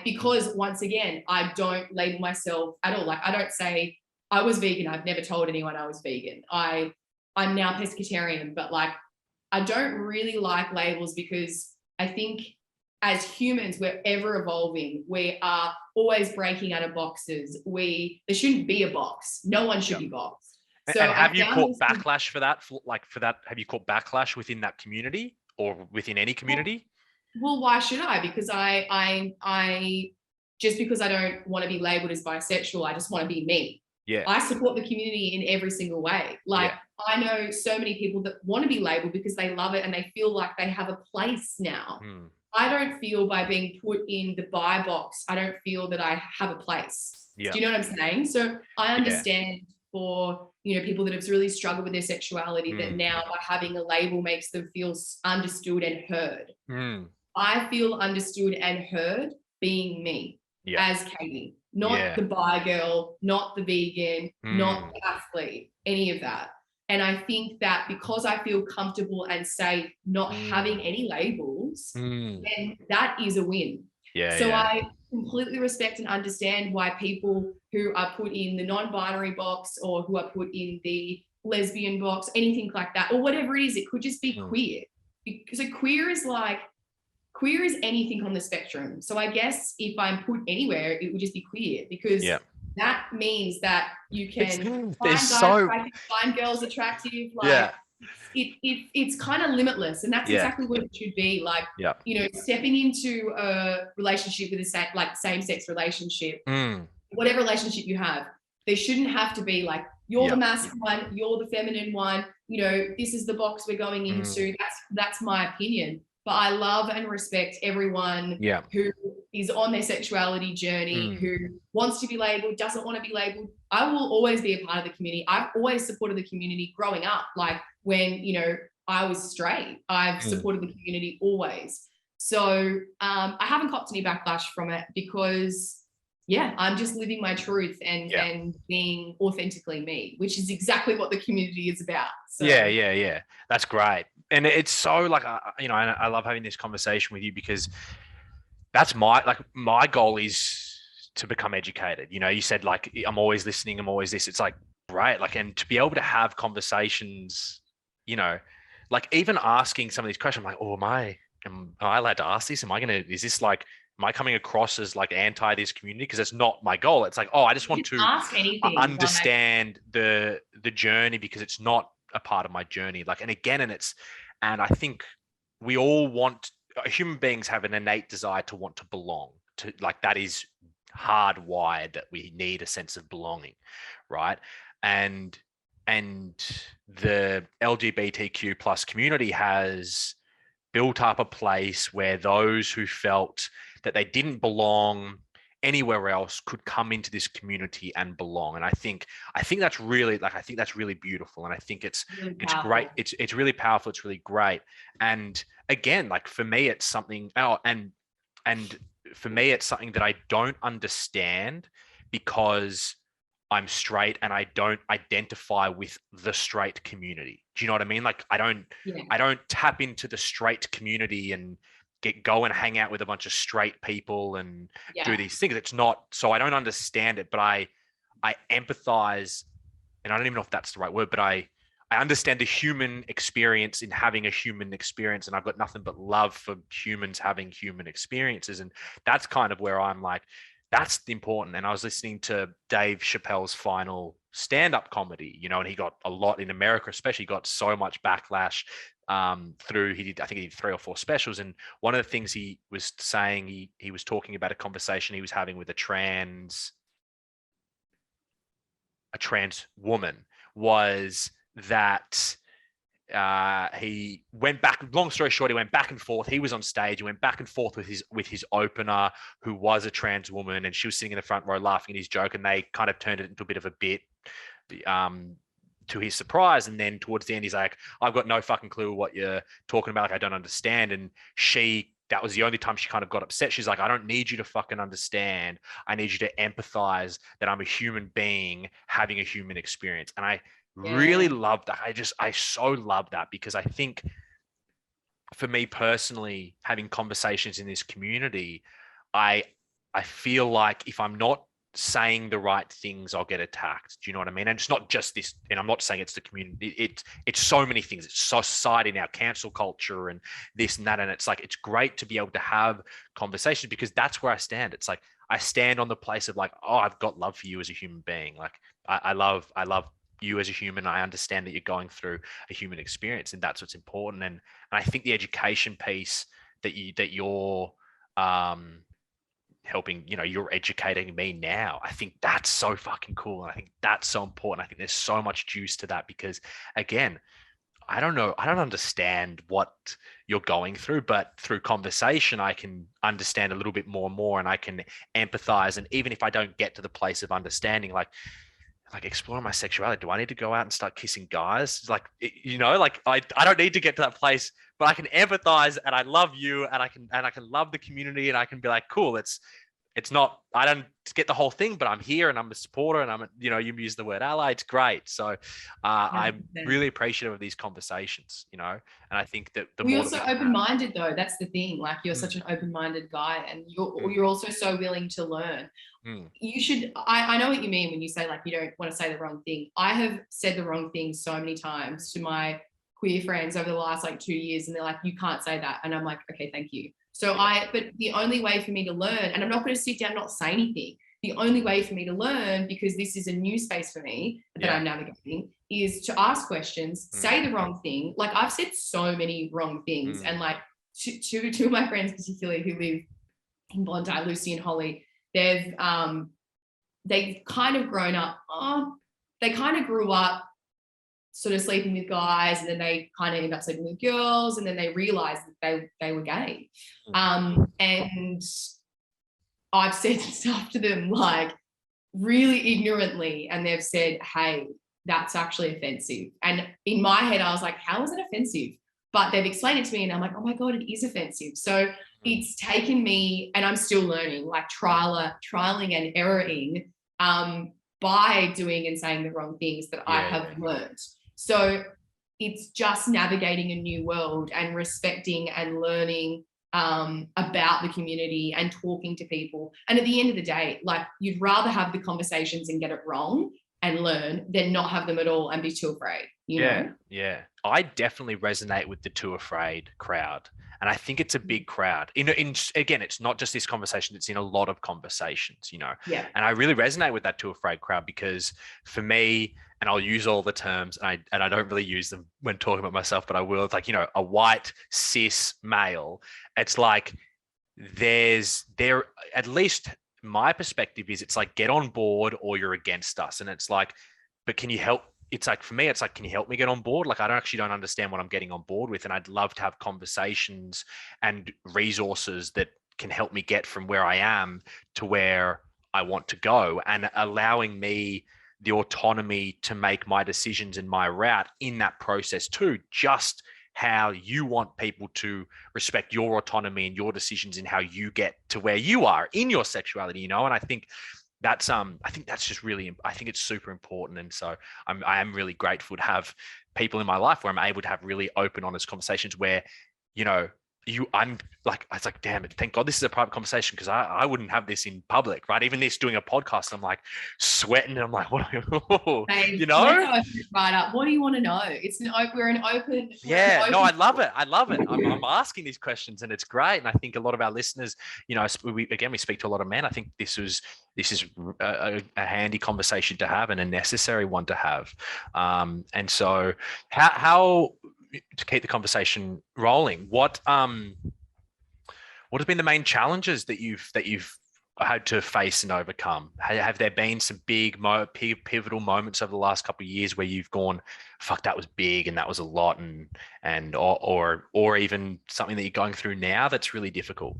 Because once again, I don't label myself at all. Like I don't say I was vegan. I've never told anyone I was vegan. I'm now pescatarian, but like I don't really like labels, because I think as humans, we're ever evolving. We are always breaking out of boxes. There shouldn't be a box. No one should be boxed. So and have you caught backlash for that? Have you caught backlash within that community or within any community? Well, why should I? Because I just because I don't want to be labeled as bisexual, I just want to be me. Yeah. I support the community in every single way. Like I know so many people that want to be labeled because they love it and they feel like they have a place now. I don't feel, by being put in the bi box, I don't feel that I have a place. Do you know what I'm saying? So I understand for, you know, people that have really struggled with their sexuality, that now by having a label makes them feel understood and heard. I feel understood and heard being me as Katie, not the bi girl, not the vegan, not the athlete, any of that. And I think that because I feel comfortable and safe not having any labels, then that is a win. I completely respect and understand why people who are put in the non-binary box, or who are put in the lesbian box, anything like that, or whatever it is, it could just be queer. So queer is anything on the spectrum. So I guess if I'm put anywhere, it would just be queer, because that means that you can find girls attractive. Like it's kind of limitless, and that's exactly what it should be. Like, you know, stepping into a relationship with a same-sex relationship, whatever relationship you have, there shouldn't have to be like, you're the masculine one, you're the feminine one, you know, this is the box we're going into. That's my opinion. But I love and respect everyone who is on their sexuality journey, who wants to be labeled, doesn't want to be labeled. I will always be a part of the community. I've always supported the community growing up. Like when, you know, I was straight, I've supported the community always. So I haven't copped any backlash from it, because I'm just living my truth and being authentically me, which is exactly what the community is about. So. Yeah. That's great. And it's so like, you know, I love having this conversation with you, because that's my goal is to become educated. You know, you said like, I'm always listening, I'm always this. It's like, great. Like, and to be able to have conversations, you know, like even asking some of these questions, I'm like, oh, am I allowed to ask this? Am I coming across as like anti this community? Because it's not my goal. It's like, oh, I just want to ask anything, understand the journey, because it's not a part of my journey. Like, and I think we all human beings have an innate desire to want to belong, to like, that is hardwired, that we need a sense of belonging. Right. And the LGBTQ plus community has built up a place where those who felt that they didn't belong anywhere else could come into this community and belong. And I think that's really beautiful. And I think it's great. Powerful. It's really powerful. It's really great. And again, like for me, it's something, and for me, it's something that I don't understand because I'm straight and I don't identify with the straight community. Do you know what I mean? Like I don't tap into the straight community and go and hang out with a bunch of straight people and do these things. It's not, so I don't understand it, but I empathize, and I don't even know if that's the right word, but I understand the human experience in having a human experience, and I've got nothing but love for humans having human experiences. And that's kind of where I'm like, that's important. And I was listening to Dave Chappelle's final stand-up comedy, you know, and he got a lot in America, especially got so much backlash through, I think he did 3 or 4 specials. And one of the things he was saying, he was talking about a conversation he was having with a trans woman, was that he went back, long story short, he went back and forth. He was on stage, he went back and forth with his opener, who was a trans woman, and she was sitting in the front row laughing at his joke, and they kind of turned it into a bit of a bit, to his surprise. And then towards the end, he's like, I've got no fucking clue what you're talking about, like I don't understand. And that was the only time she kind of got upset. She's like, I don't need you to fucking understand. I need you to empathize that I'm a human being having a human experience. And I really love that. I so love that, because I think for me personally, having conversations in this community, I feel like if I'm not saying the right things, I'll get attacked. Do you know what I mean? And it's not just this, and I'm not saying it's the community, it's so many things. It's society now, cancel culture and this and that. And it's like, it's great to be able to have conversations, because that's where I stand. It's like, I stand on the place of like, oh, I've got love for you as a human being. Like I love you as a human. I understand that you're going through a human experience, and that's what's important. And I think the education piece that you're helping, you know, you're educating me now, I think that's so fucking cool. And I think that's so important. I think there's so much juice to that, because again, I don't understand what you're going through, but through conversation, I can understand a little bit more and more, and I can empathize. And even if I don't get to the place of understanding, like exploring my sexuality, do I need to go out and start kissing guys? Like, you know, like I don't need to get to that place, but I can empathize, and I love you, and I can love the community, and I can be like, cool, it's not, I don't get the whole thing, but I'm here and I'm a supporter, and you use the word ally. It's great. So I'm really appreciative of these conversations, you know, and I think that you're so open-minded though. That's the thing. Like you're such an open-minded guy, and you're also so willing to learn. You should, I know what you mean when you say like, you don't want to say the wrong thing. I have said the wrong thing so many times to my queer friends over the last like 2 years, and they're like, you can't say that. And I'm like, okay, thank you. So but the only way for me to learn, and I'm not going to sit down and not say anything. The only way for me to learn, because this is a new space for me that I'm navigating, is to ask questions, say the wrong thing. Like I've said so many wrong things, and like two of my friends particularly who live in Bondi, Lucy and Holly, they've kind of grown up. They kind of grew up sort of sleeping with guys, and then they kind of end up sleeping with girls, and then they realized that they were gay. And I've said stuff to them like really ignorantly, and they've said, hey, that's actually offensive. And in my head, I was like, how is it offensive? But they've explained it to me, and I'm like, oh my God, it is offensive. So it's taken me, and I'm still learning, like trialing and erroring by doing and saying the wrong things that I have learned. So it's just navigating a new world and respecting and learning about the community and talking to people. And at the end of the day, like you'd rather have the conversations and get it wrong and learn than not have them at all and be too afraid, you know? Yeah. I definitely resonate with the too afraid crowd. And I think it's a big crowd. Again, it's not just this conversation, it's in a lot of conversations, you know? Yeah. And I really resonate with that too afraid crowd, because for me, and I'll use all the terms, and I don't really use them when talking about myself, but I will. It's like, you know, a white cis male. It's like there at least my perspective is, it's like, get on board or you're against us. And it's like, but can you help? It's like, for me, it's like, can you help me get on board? Like, I don't understand what I'm getting on board with. And I'd love to have conversations and resources that can help me get from where I am to where I want to go, and allowing me the autonomy to make my decisions and my route in that process too, just how you want people to respect your autonomy and your decisions in how you get to where you are in your sexuality, and I think that's just really, I think it's super important. And so I am really grateful to have people in my life where I'm able to have really open, honest conversations where, I'm like, it's like, damn it, thank God this is a private conversation, because I wouldn't have this in public, right? Even this doing a podcast, I'm like sweating, and I'm like, what, Babe, let's open it right up. What do you want to know? We're an open. Yeah, no, I love it. I'm asking these questions, and it's great. And I think a lot of our listeners, we speak to a lot of men. I think this is a handy conversation to have, and a necessary one to have. And so how to keep the conversation rolling, what have been the main challenges that you've had to face and overcome? Have there been some big pivotal moments over the last couple of years where you've gone, fuck, that was big and that was a lot, or even something that you're going through now that's really difficult?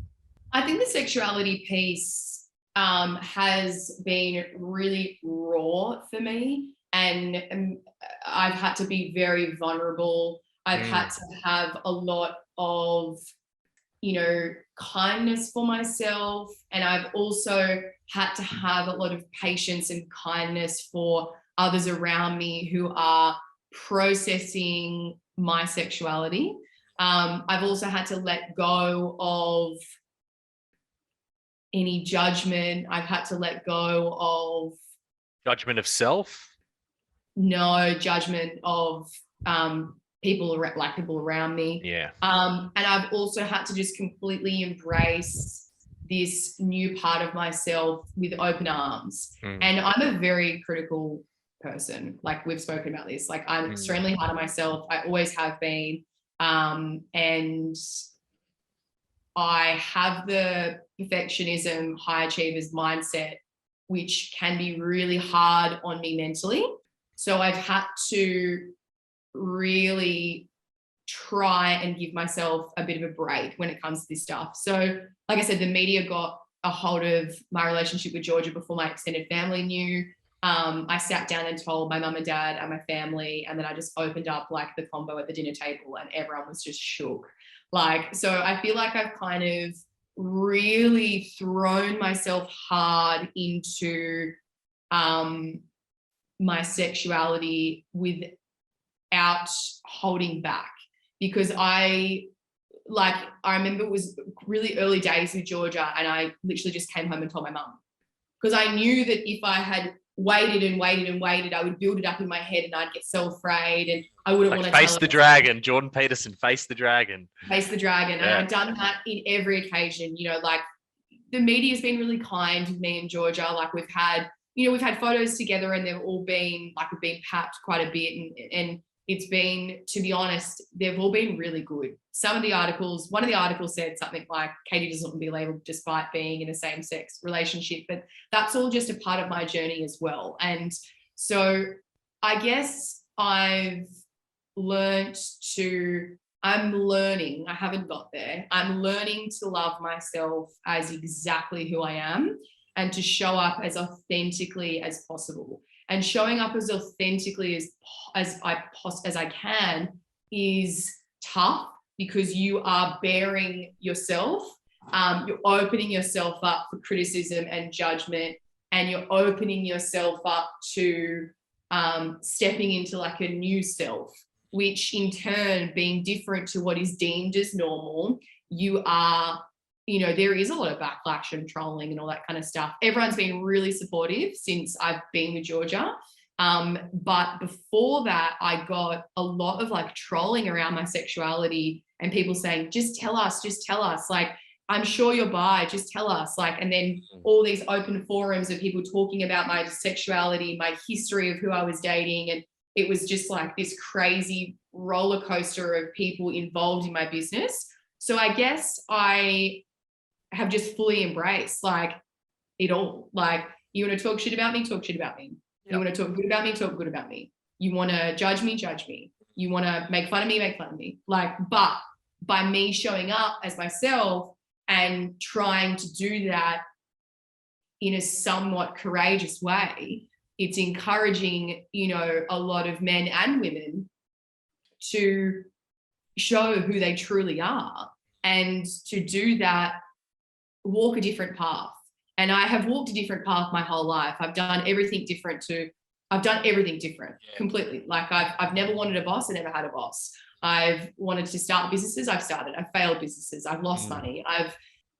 I think the sexuality piece has been really raw for me, and I've had to be very vulnerable. I've had to have a lot of, kindness for myself. And I've also had to have a lot of patience and kindness for others around me who are processing my sexuality. I've also had to let go of any judgment. I've had to let go of judgment of self. No, judgment of people around me. Yeah. And I've also had to just completely embrace this new part of myself with open arms. And I'm a very critical person. Like, we've spoken about this. Like, I'm extremely hard on myself. I always have been. And I have the perfectionism, high achievers mindset, which can be really hard on me mentally. So I've had to really try and give myself a bit of a break when it comes to this stuff. So, like I said, the media got a hold of my relationship with Georgia before my extended family knew. I sat down and told my mum and dad and my family, and then I just opened up like the combo at the dinner table, and everyone was just shook. Like, so I feel like I've kind of really thrown myself hard into my sexuality without holding back, because I remember it was really early days with Georgia, and I literally just came home and told my mum, because I knew that if I had waited and waited and waited, I would build it up in my head and I'd get so afraid, and I wouldn't want to face the dragon. Jordan Peterson, face the dragon. Face the dragon. Yeah. And I've done that in every occasion. Like, the media has been really kind with me and Georgia. Like, we've had photos together, and they've all been like, we've been papped quite a bit, and it's been, to be honest, they've all been really good. One of the articles said something like, Katie doesn't want to be labeled despite being in a same-sex relationship, but that's all just a part of my journey as well. And so I guess I haven't got there. I'm learning to love myself as exactly who I am, and to show up as authentically as possible. And showing up as authentically as I can is tough, because you are bearing yourself. You're opening yourself up for criticism and judgment, and you're opening yourself up to stepping into like a new self, which in turn, being different to what is deemed as normal, you are, there is a lot of backlash and trolling and all that kind of stuff. Everyone's been really supportive since I've been with Georgia. But before that, I got a lot of like trolling around my sexuality, and people saying, just tell us. Like, I'm sure you're bi, just tell us. Like, and then all these open forums of people talking about my sexuality, my history of who I was dating. And it was just like this crazy roller coaster of people involved in my business. So I guess I have just fully embraced like it all. Like, you want to talk shit about me, talk shit about me. Yep. You want to talk good about me, talk good about me. You want to judge me, judge me. You want to make fun of me, make fun of me. Like, but by me showing up as myself and trying to do that in a somewhat courageous way. It's encouraging, you know, a lot of men and women to show who they truly are, and to do that, walk a different path. And I have walked a different path my whole life. I've done everything different completely. Like I've never wanted a boss. I never had a boss. I've wanted to start businesses. I've started. I've failed businesses. I've lost money. I've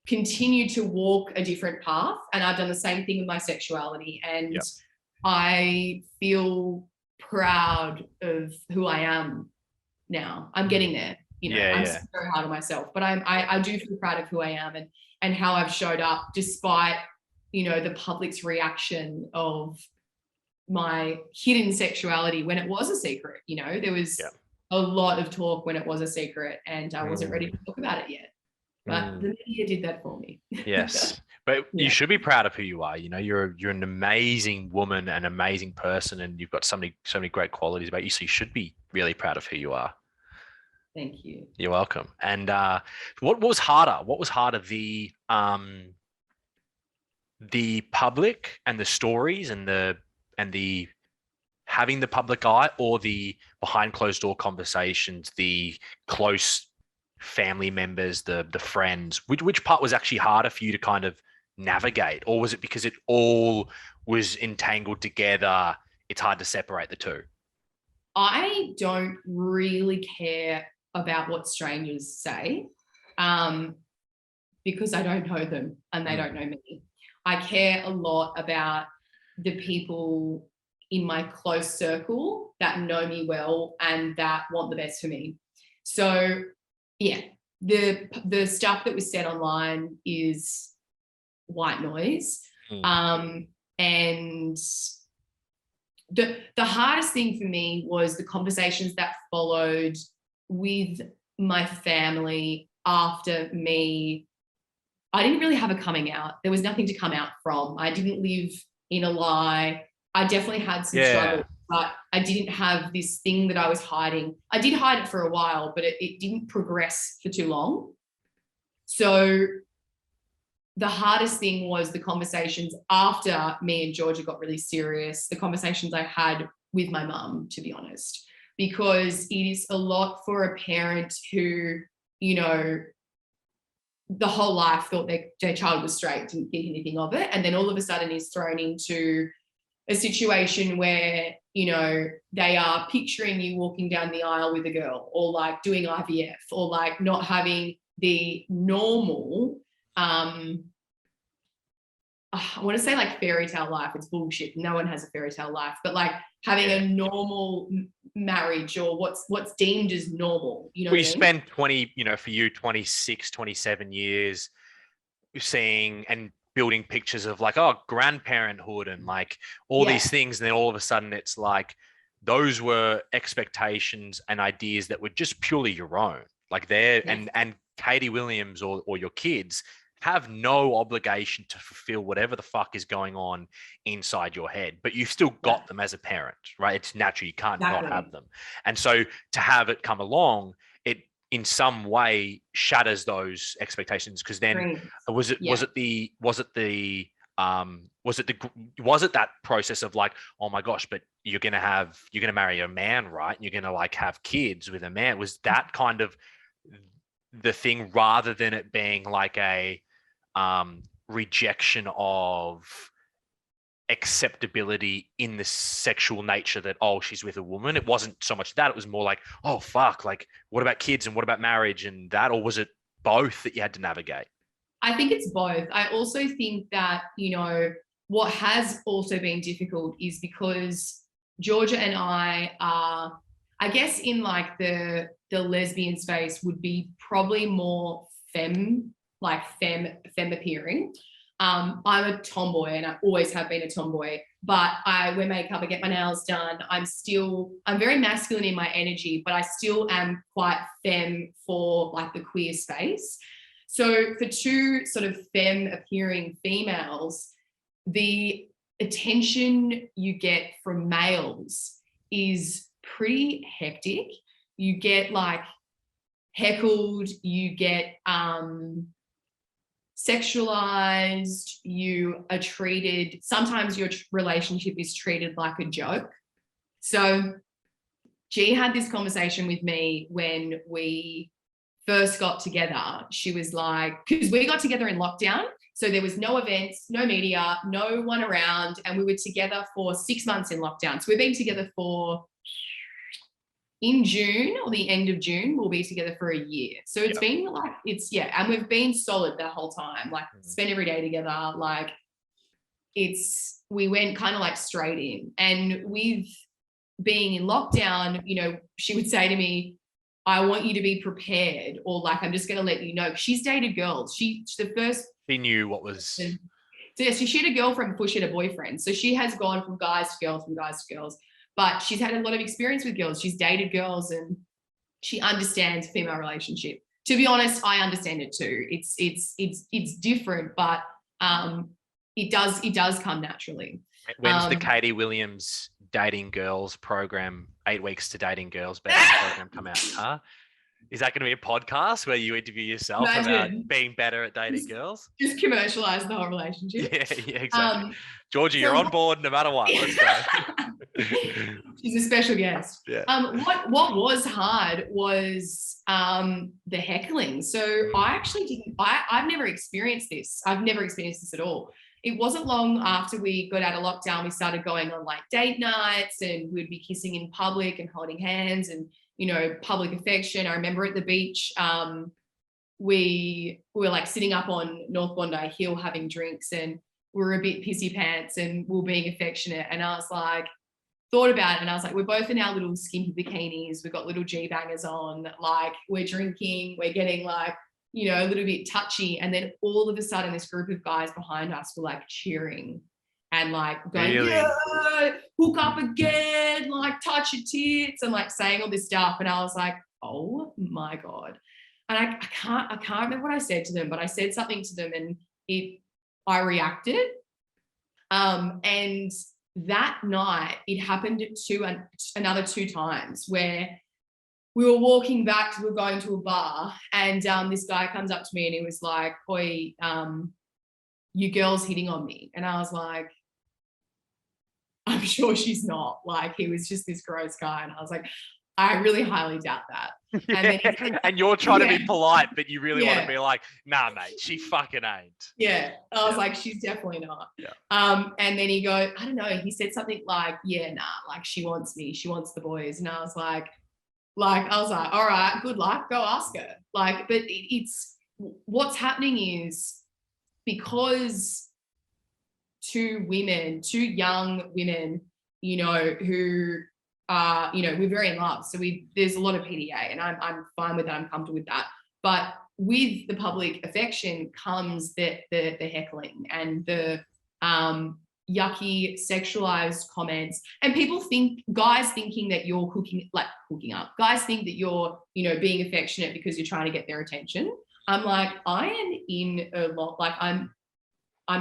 continued to walk a different path, and I've done the same thing with my sexuality. And I feel proud of who I am now. I'm getting there. You know, I'm so hard on myself, but I do feel proud of who I am and how I've showed up despite, you know, the public's reaction of my hidden sexuality when it was a secret. You know, there was a lot of talk when it was a secret, and I wasn't ready to talk about it yet. But the media did that for me. Yes. But you should be proud of who you are. You know, you're an amazing woman, an amazing person, and you've got so many great qualities about you. So you should be really proud of who you are. Thank you. You're welcome. And what was harder? What was harder, the public and the stories and the having the public eye, or the behind closed door conversations, the close family members, the friends? Which part was actually harder for you to kind of navigate? Or was it because it all was entangled together, it's hard to separate the two? I don't really care about what strangers say, because I don't know them and they don't know me. I care a lot about the people in my close circle that know me well and that want the best for me. So yeah, the stuff that was said online is white noise. And the hardest thing for me was the conversations that followed with my family after me. I didn't really have a coming out. There was nothing to come out from. I didn't live in a lie. I definitely had some struggles, but I didn't have this thing that I was hiding. I did hide it for a while, but it didn't progress for too long. So the hardest thing was the conversations after me and Georgia got really serious, the conversations I had with my mum, to be honest, because it is a lot for a parent who, you know, the whole life thought their child was straight, didn't think anything of it. And then all of a sudden is thrown into a situation where, you know, they are picturing you walking down the aisle with a girl, or like doing IVF, or like not having the normal, I want to say like fairy tale life. It's bullshit. No one has a fairy tale life, but like having a normal marriage, or what's deemed as normal. You know, we spend 20, you know, for you, 26, 27 years seeing and building pictures of like, oh, grandparenthood and like all these things. And then all of a sudden it's like, those were expectations and ideas that were just purely your own. Like and Katie Williams or your kids have no obligation to fulfill whatever the fuck is going on inside your head, but you've still got them as a parent, right? It's natural. You can't not have them. And so to have it come along, it in some way shatters those expectations. Cause then was it that process of like, oh my gosh, but you're going to marry a man, right? You're going to like have kids with a man. Was that kind of the thing, rather than it being like a rejection of acceptability in the sexual nature that, oh, she's with a woman? It wasn't so much that, it was more like, oh fuck, like what about kids and what about marriage and that? Or was it both that you had to navigate? I think it's both. I also think that, you know, what has also been difficult is because Georgia and I are, I guess in like the lesbian space would be probably more femme appearing. I'm a tomboy and I always have been a tomboy, but I wear makeup, I get my nails done. I'm very masculine in my energy, but I still am quite femme for like the queer space. So for two sort of femme appearing females, the attention you get from males is pretty hectic. You get like heckled, you get sexualized, you are treated, sometimes your relationship is treated like a joke. So G had this conversation with me when we first got together. She was like, because we got together in lockdown, so there was no events, no media, no one around, and we were together for 6 months in lockdown. So we've been together for, in June or the end of June, we'll be together for a year. So it's been like, and we've been solid that whole time, like spent every day together. Like we went kind of like straight in. And with being in lockdown, you know, she would say to me, I want you to be prepared, or like, I'm just going to let you know. She's dated girls. She knew what was. So yeah, so she had a girlfriend before she had a boyfriend. So she has gone from guys to girls, from guys to girls. But she's had a lot of experience with girls. She's dated girls and she understands female relationship. To be honest, I understand it too. It's different, but it does come naturally. When's the Katie Williams dating girls program, 8 weeks to dating girls better program come out? Huh? Is that going to be a podcast where you interview yourself about being better at dating girls? Just commercialize the whole relationship. Yeah, exactly. Georgie, you're on board no matter what. Let's go. She's a special guest. Yeah. What was hard was the heckling. So I've never experienced this. I've never experienced this at all. It wasn't long after we got out of lockdown, we started going on like date nights, and we'd be kissing in public and holding hands and, you know, public affection. I remember at the beach, we were like sitting up on North Bondi Hill having drinks, and we were a bit pissy pants and we were being affectionate. And I was like, thought about it, and I was like, we're both in our little skimpy bikinis. We've got little G-bangers on, like we're drinking, we're getting like, you know, a little bit touchy. And then all of a sudden this group of guys behind us were like cheering and like going, yeah, hook up again, like touch your tits, and like saying all this stuff. And I was like, oh my God. And I can't remember what I said to them, but I said something to them and I reacted. And that night it happened another 2 times where we were walking back, we were going to a bar, and this guy comes up to me and he was like, "Oi, you girl's hitting on me." And I was like, I'm sure she's not. Like, he was just this gross guy. And I was like, I really highly doubt that. And, then and you're trying to be polite, but you really want to be like, nah, mate, she fucking ain't. Yeah. I was like, she's definitely not. Yeah. And then he goes, I don't know. He said something like, yeah, nah, like she wants me. She wants the boys. And I was like, all right, good luck. Go ask her. Like, but it's what's happening is because two young women, you know, who are, you know, we're very in love. So there's a lot of PDA, and I'm fine with that. I'm comfortable with that. But with the public affection comes the heckling and the yucky sexualized comments, and guys thinking that you're hooking up. Guys think that you're, you know, being affectionate because you're trying to get their attention. I'm like, I am in a lot, like I'm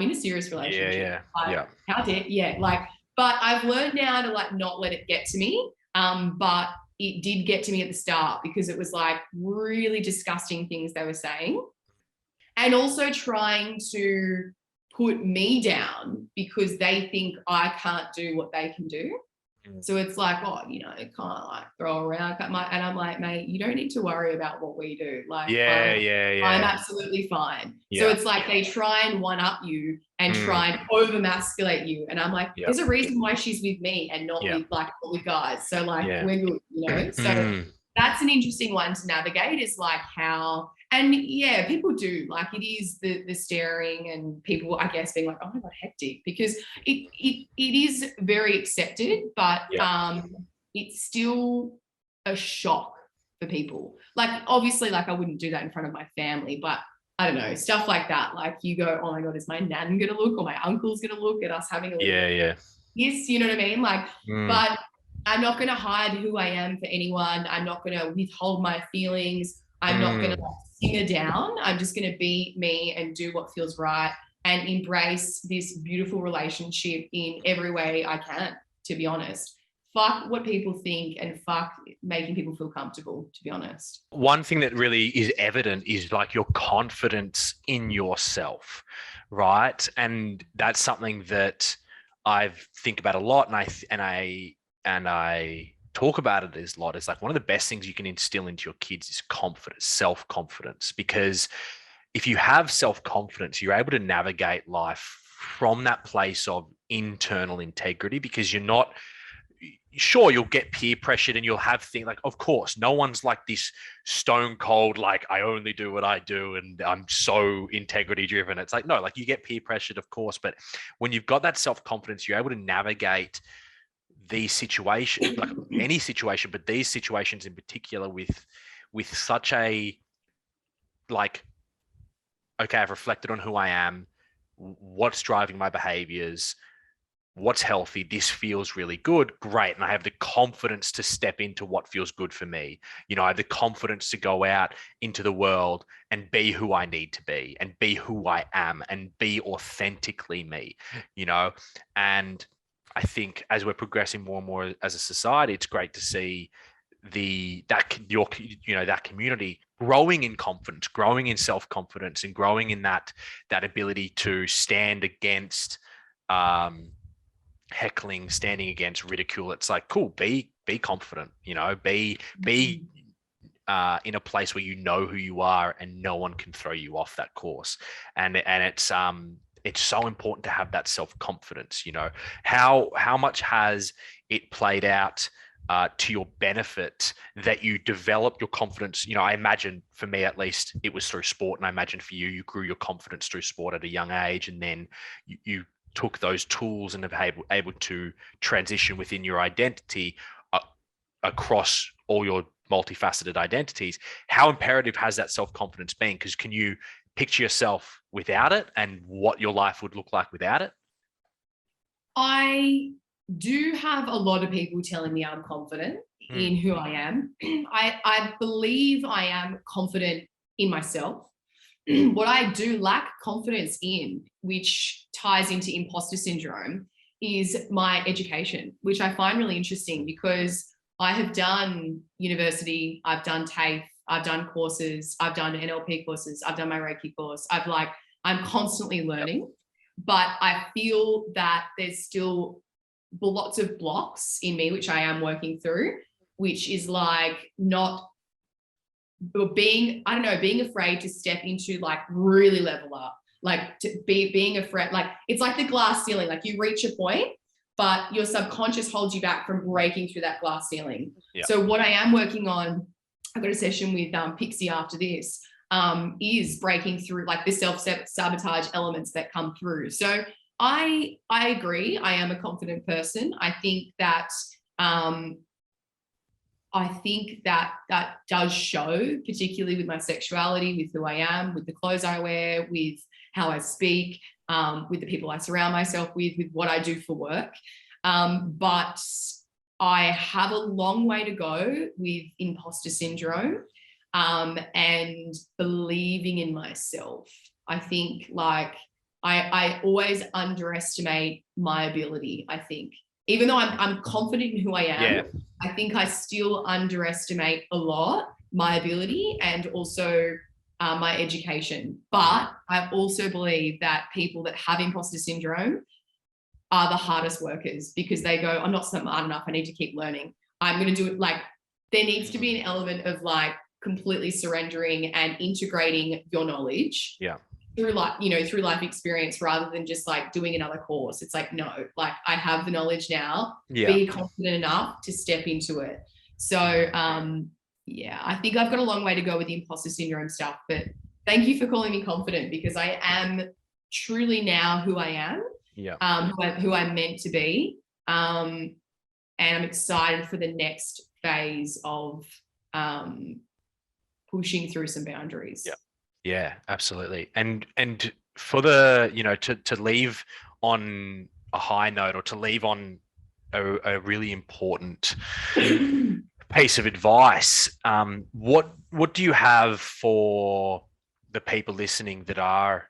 in a serious relationship. Yeah. Like, Yeah. How dare, yeah. Like, but I've learned now to like not let it get to me. But it did get to me at the start because it was like really disgusting things they were saying, and also trying to put me down because they think I can't do what they can do. So it's like, oh, you know, can't like throw around, and I'm like, mate, you don't need to worry about what we do. Like, I'm absolutely fine. Yeah. So it's like they try and one up you and try and over-masculate you. And I'm like, there's a reason why she's with me and not with guys. So like, we're good, you know? So that's an interesting one to navigate, is like how, and yeah, people do, like, it is the staring and people, I guess, being like, oh my God, hectic, because it is very accepted, but it's still a shock for people. Like, obviously, like I wouldn't do that in front of my family, but I don't know, stuff like that. Like you go, oh my God, is my nan going to look, or my uncle's going to look at us having a look? Yeah. Yes, you know what I mean? Like, but I'm not going to hide who I am for anyone. I'm not going to withhold my feelings. I'm not going to simmer down. I'm just going to be me and do what feels right and embrace this beautiful relationship in every way I can, to be honest. fuck what people think and fuck making people feel comfortable, to be honest. One thing that really is evident is like your confidence in yourself, right? And that's something that I think about a lot, and I talk about it as a lot. It's like one of the best things you can instill into your kids is confidence, self-confidence, because if you have self-confidence, you're able to navigate life from that place of internal integrity, because you're not, sure, you'll get peer pressured and you'll have things like, of course, no one's like this stone cold, like I only do what I do and I'm so integrity driven. It's like, no, like you get peer pressured, of course, but when you've got that self-confidence, you're able to navigate these situations, like any situation, but these situations in particular with such a, like, okay, I've reflected on who I am, what's driving my behaviors, what's healthy, this feels really good, great. And I have the confidence to step into what feels good for me. You know, I have the confidence to go out into the world and be who I need to be and be who I am and be authentically me, you know. And I think as we're progressing more and more as a society, it's great to see that community growing in confidence, growing in self-confidence, and growing in that ability to stand against heckling, standing against ridicule. It's like, cool, be confident, you know, be in a place where you know who you are and no one can throw you off that course. And it's so important to have that self-confidence. You know, how much has it played out to your benefit that you develop your confidence? You know, I imagine for me, at least, it was through sport. And I imagine for you, you grew your confidence through sport at a young age. And then you took those tools and have able to transition within your identity across all your multifaceted identities. How imperative has that self-confidence been? Because can you picture yourself without it and what your life would look like without it? I do have a lot of people telling me I'm confident in who I am. I believe I am confident in myself. What I do lack confidence in, which ties into imposter syndrome, is my education, which I find really interesting because I have done university, I've done TAFE, I've done courses, I've done NLP courses, I've done my Reiki course. I'm constantly learning, but I feel that there's still lots of blocks in me, which I am working through, which is like not being afraid to step into like really level up, like being afraid, like it's like the glass ceiling, like you reach a point, but your subconscious holds you back from breaking through that glass ceiling. Yeah. So what I am working on, I've got a session with Pixie after this, is breaking through like the self-sabotage elements that come through. So I agree. I am a confident person. I think that that does show, particularly with my sexuality, with who I am, with the clothes I wear, with how I speak, with the people I surround myself with what I do for work. But I have a long way to go with imposter syndrome and believing in myself. I think like I always underestimate my ability, I think. Even though I'm confident in who I am, yeah. I think I still underestimate a lot my ability and also my education. But I also believe that people that have imposter syndrome are the hardest workers because they go, I'm not smart enough, I need to keep learning. I'm going to do it. Like there needs to be an element of like completely surrendering and integrating your knowledge. Yeah. Through life experience rather than just like doing another course. It's like, no, like I have the knowledge now, be confident enough to step into it. So I think I've got a long way to go with the imposter syndrome stuff, but thank you for calling me confident because I am truly now who I am, who I'm meant to be. And I'm excited for the next phase of pushing through some boundaries. Yeah. Yeah, absolutely. And for the, to leave on a high note or to leave on a really important piece of advice, what do you have for the people listening that are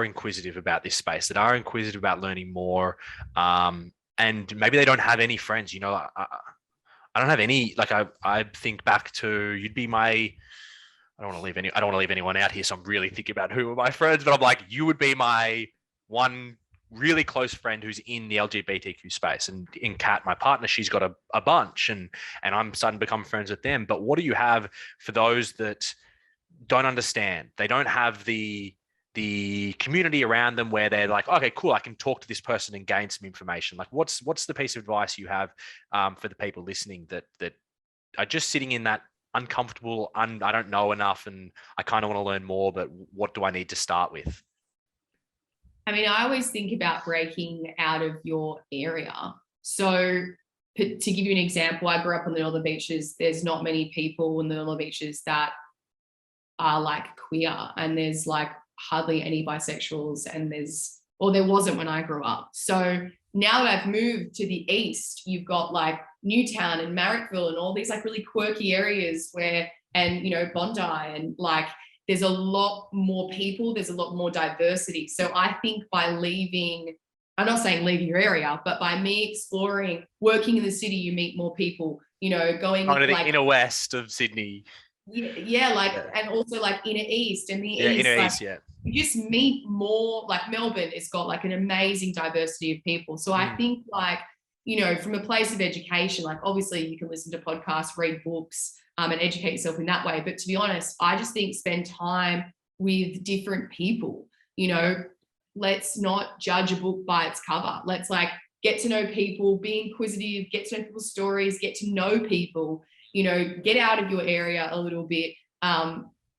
inquisitive about this space, that are inquisitive about learning more, and and maybe they don't have any friends. You know, I don't have any. Like I think back to, you'd be my. I don't want to leave anyone out here, so I'm really thinking about who are my friends. But I'm like, you would be my one really close friend who's in the LGBTQ space. And in Kat, my partner, she's got a bunch, and I'm starting to become friends with them. But what do you have for those that don't understand? They don't have the community around them where they're like, okay, cool, I can talk to this person and gain some information. Like, what's the piece of advice you have for the people listening that are just sitting in that uncomfortable, I don't know enough, and I kind of want to learn more, but what do I need to start with? I mean, I always think about breaking out of your area. So to give you an example, I grew up on the Northern Beaches. There's not many people in the Northern Beaches that are like queer, and there's like hardly any bisexuals, and there wasn't when I grew up. So now that I've moved to the east, you've got like Newtown and Marrickville and all these like really quirky areas and Bondi, and like there's a lot more people, there's a lot more diversity. So I think by leaving, I'm not saying leaving your area, but by me exploring, working in the city, you meet more people, going to the inner west of Sydney. And also like inner east and the east. Inner like, east, yeah. You just meet more, like Melbourne has got like an amazing diversity of people. So I think like, from a place of education, like obviously you can listen to podcasts, read books, and educate yourself in that way. But to be honest, I just think spend time with different people. Let's not judge a book by its cover. Let's like get to know people, be inquisitive, get to know people's stories, get to know people, get out of your area a little bit.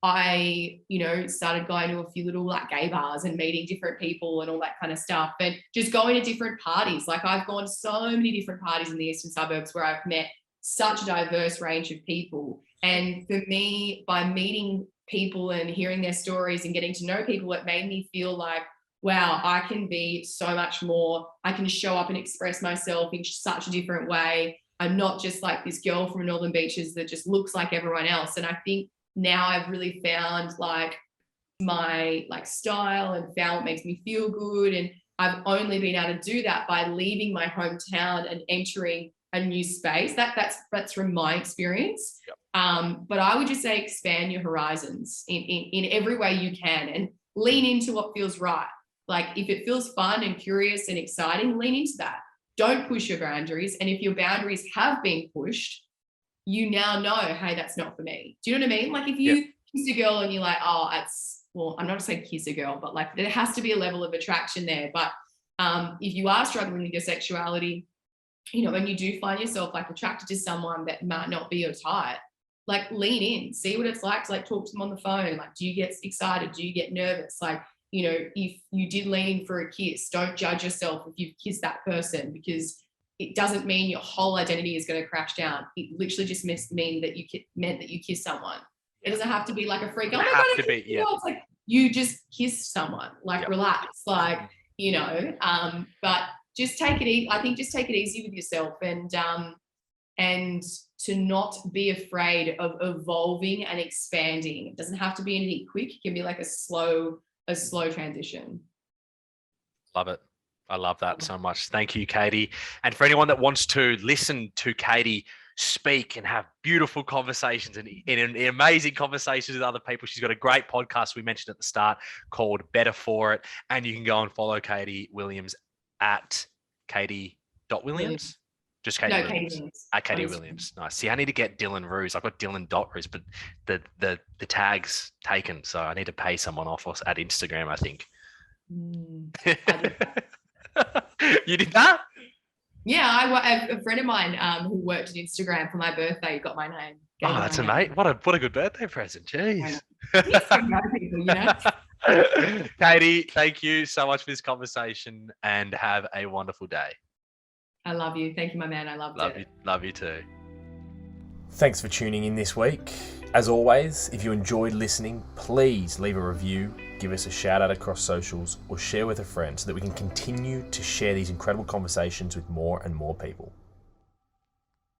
I started going to a few little like gay bars and meeting different people and all that kind of stuff, and just going to different parties. Like I've gone to so many different parties in the eastern suburbs where I've met such a diverse range of people. And for me, by meeting people and hearing their stories and getting to know people, it made me feel like, wow, I can be so much more. I can show up and express myself in such a different way. I'm not just like this girl from Northern Beaches that just looks like everyone else. And I think now I've really found like my like style and found what makes me feel good. And I've only been able to do that by leaving my hometown and entering a new space. That's from my experience. Yep. But I would just say expand your horizons in every way you can, and lean into what feels right. Like if it feels fun and curious and exciting, lean into that. Don't push your boundaries. And if your boundaries have been pushed, you now know, hey, that's not for me. Do you know what I mean? Like if you kiss a girl and you're like, oh, I'm not saying kiss a girl, but like there has to be a level of attraction there. But if you are struggling with your sexuality, and you do find yourself like attracted to someone that might not be your type, like lean in, see what it's like to like talk to them on the phone. Like, do you get excited? Do you get nervous? Like, if you did lean in for a kiss, don't judge yourself if you've kissed that person, because it doesn't mean your whole identity is going to crash down. It literally just meant that you kissed someone. It doesn't have to be like a freak. Oh my God, it's like you just kissed someone. Like relax, like but just take it easy. I think just take it easy with yourself, and to not be afraid of evolving and expanding. It doesn't have to be anything quick. It can be like a slow transition. Love it. I love that so much. Thank you, Katie. And for anyone that wants to listen to Katie speak and have beautiful conversations and amazing conversations with other people, she's got a great podcast we mentioned at the start called Better For It. And you can go and follow Katie Williams at Katie.Williams. Just Katie Williams. At Katie Williams. Nice. See, I need to get Dylan Ruse. I've got Dylan.Ruse, but the tag's taken. So I need to pay someone off at Instagram, I think. You did that? Yeah, a friend of mine who worked at Instagram for my birthday got my name. Oh, that's amazing. What a good birthday present. Jeez. Katie, thank you so much for this conversation, and have a wonderful day. I love you. Thank you, my man. I loved it. Love you too. Thanks for tuning in this week. As always, if you enjoyed listening, please leave a review, give us a shout out across socials, or share with a friend so that we can continue to share these incredible conversations with more and more people.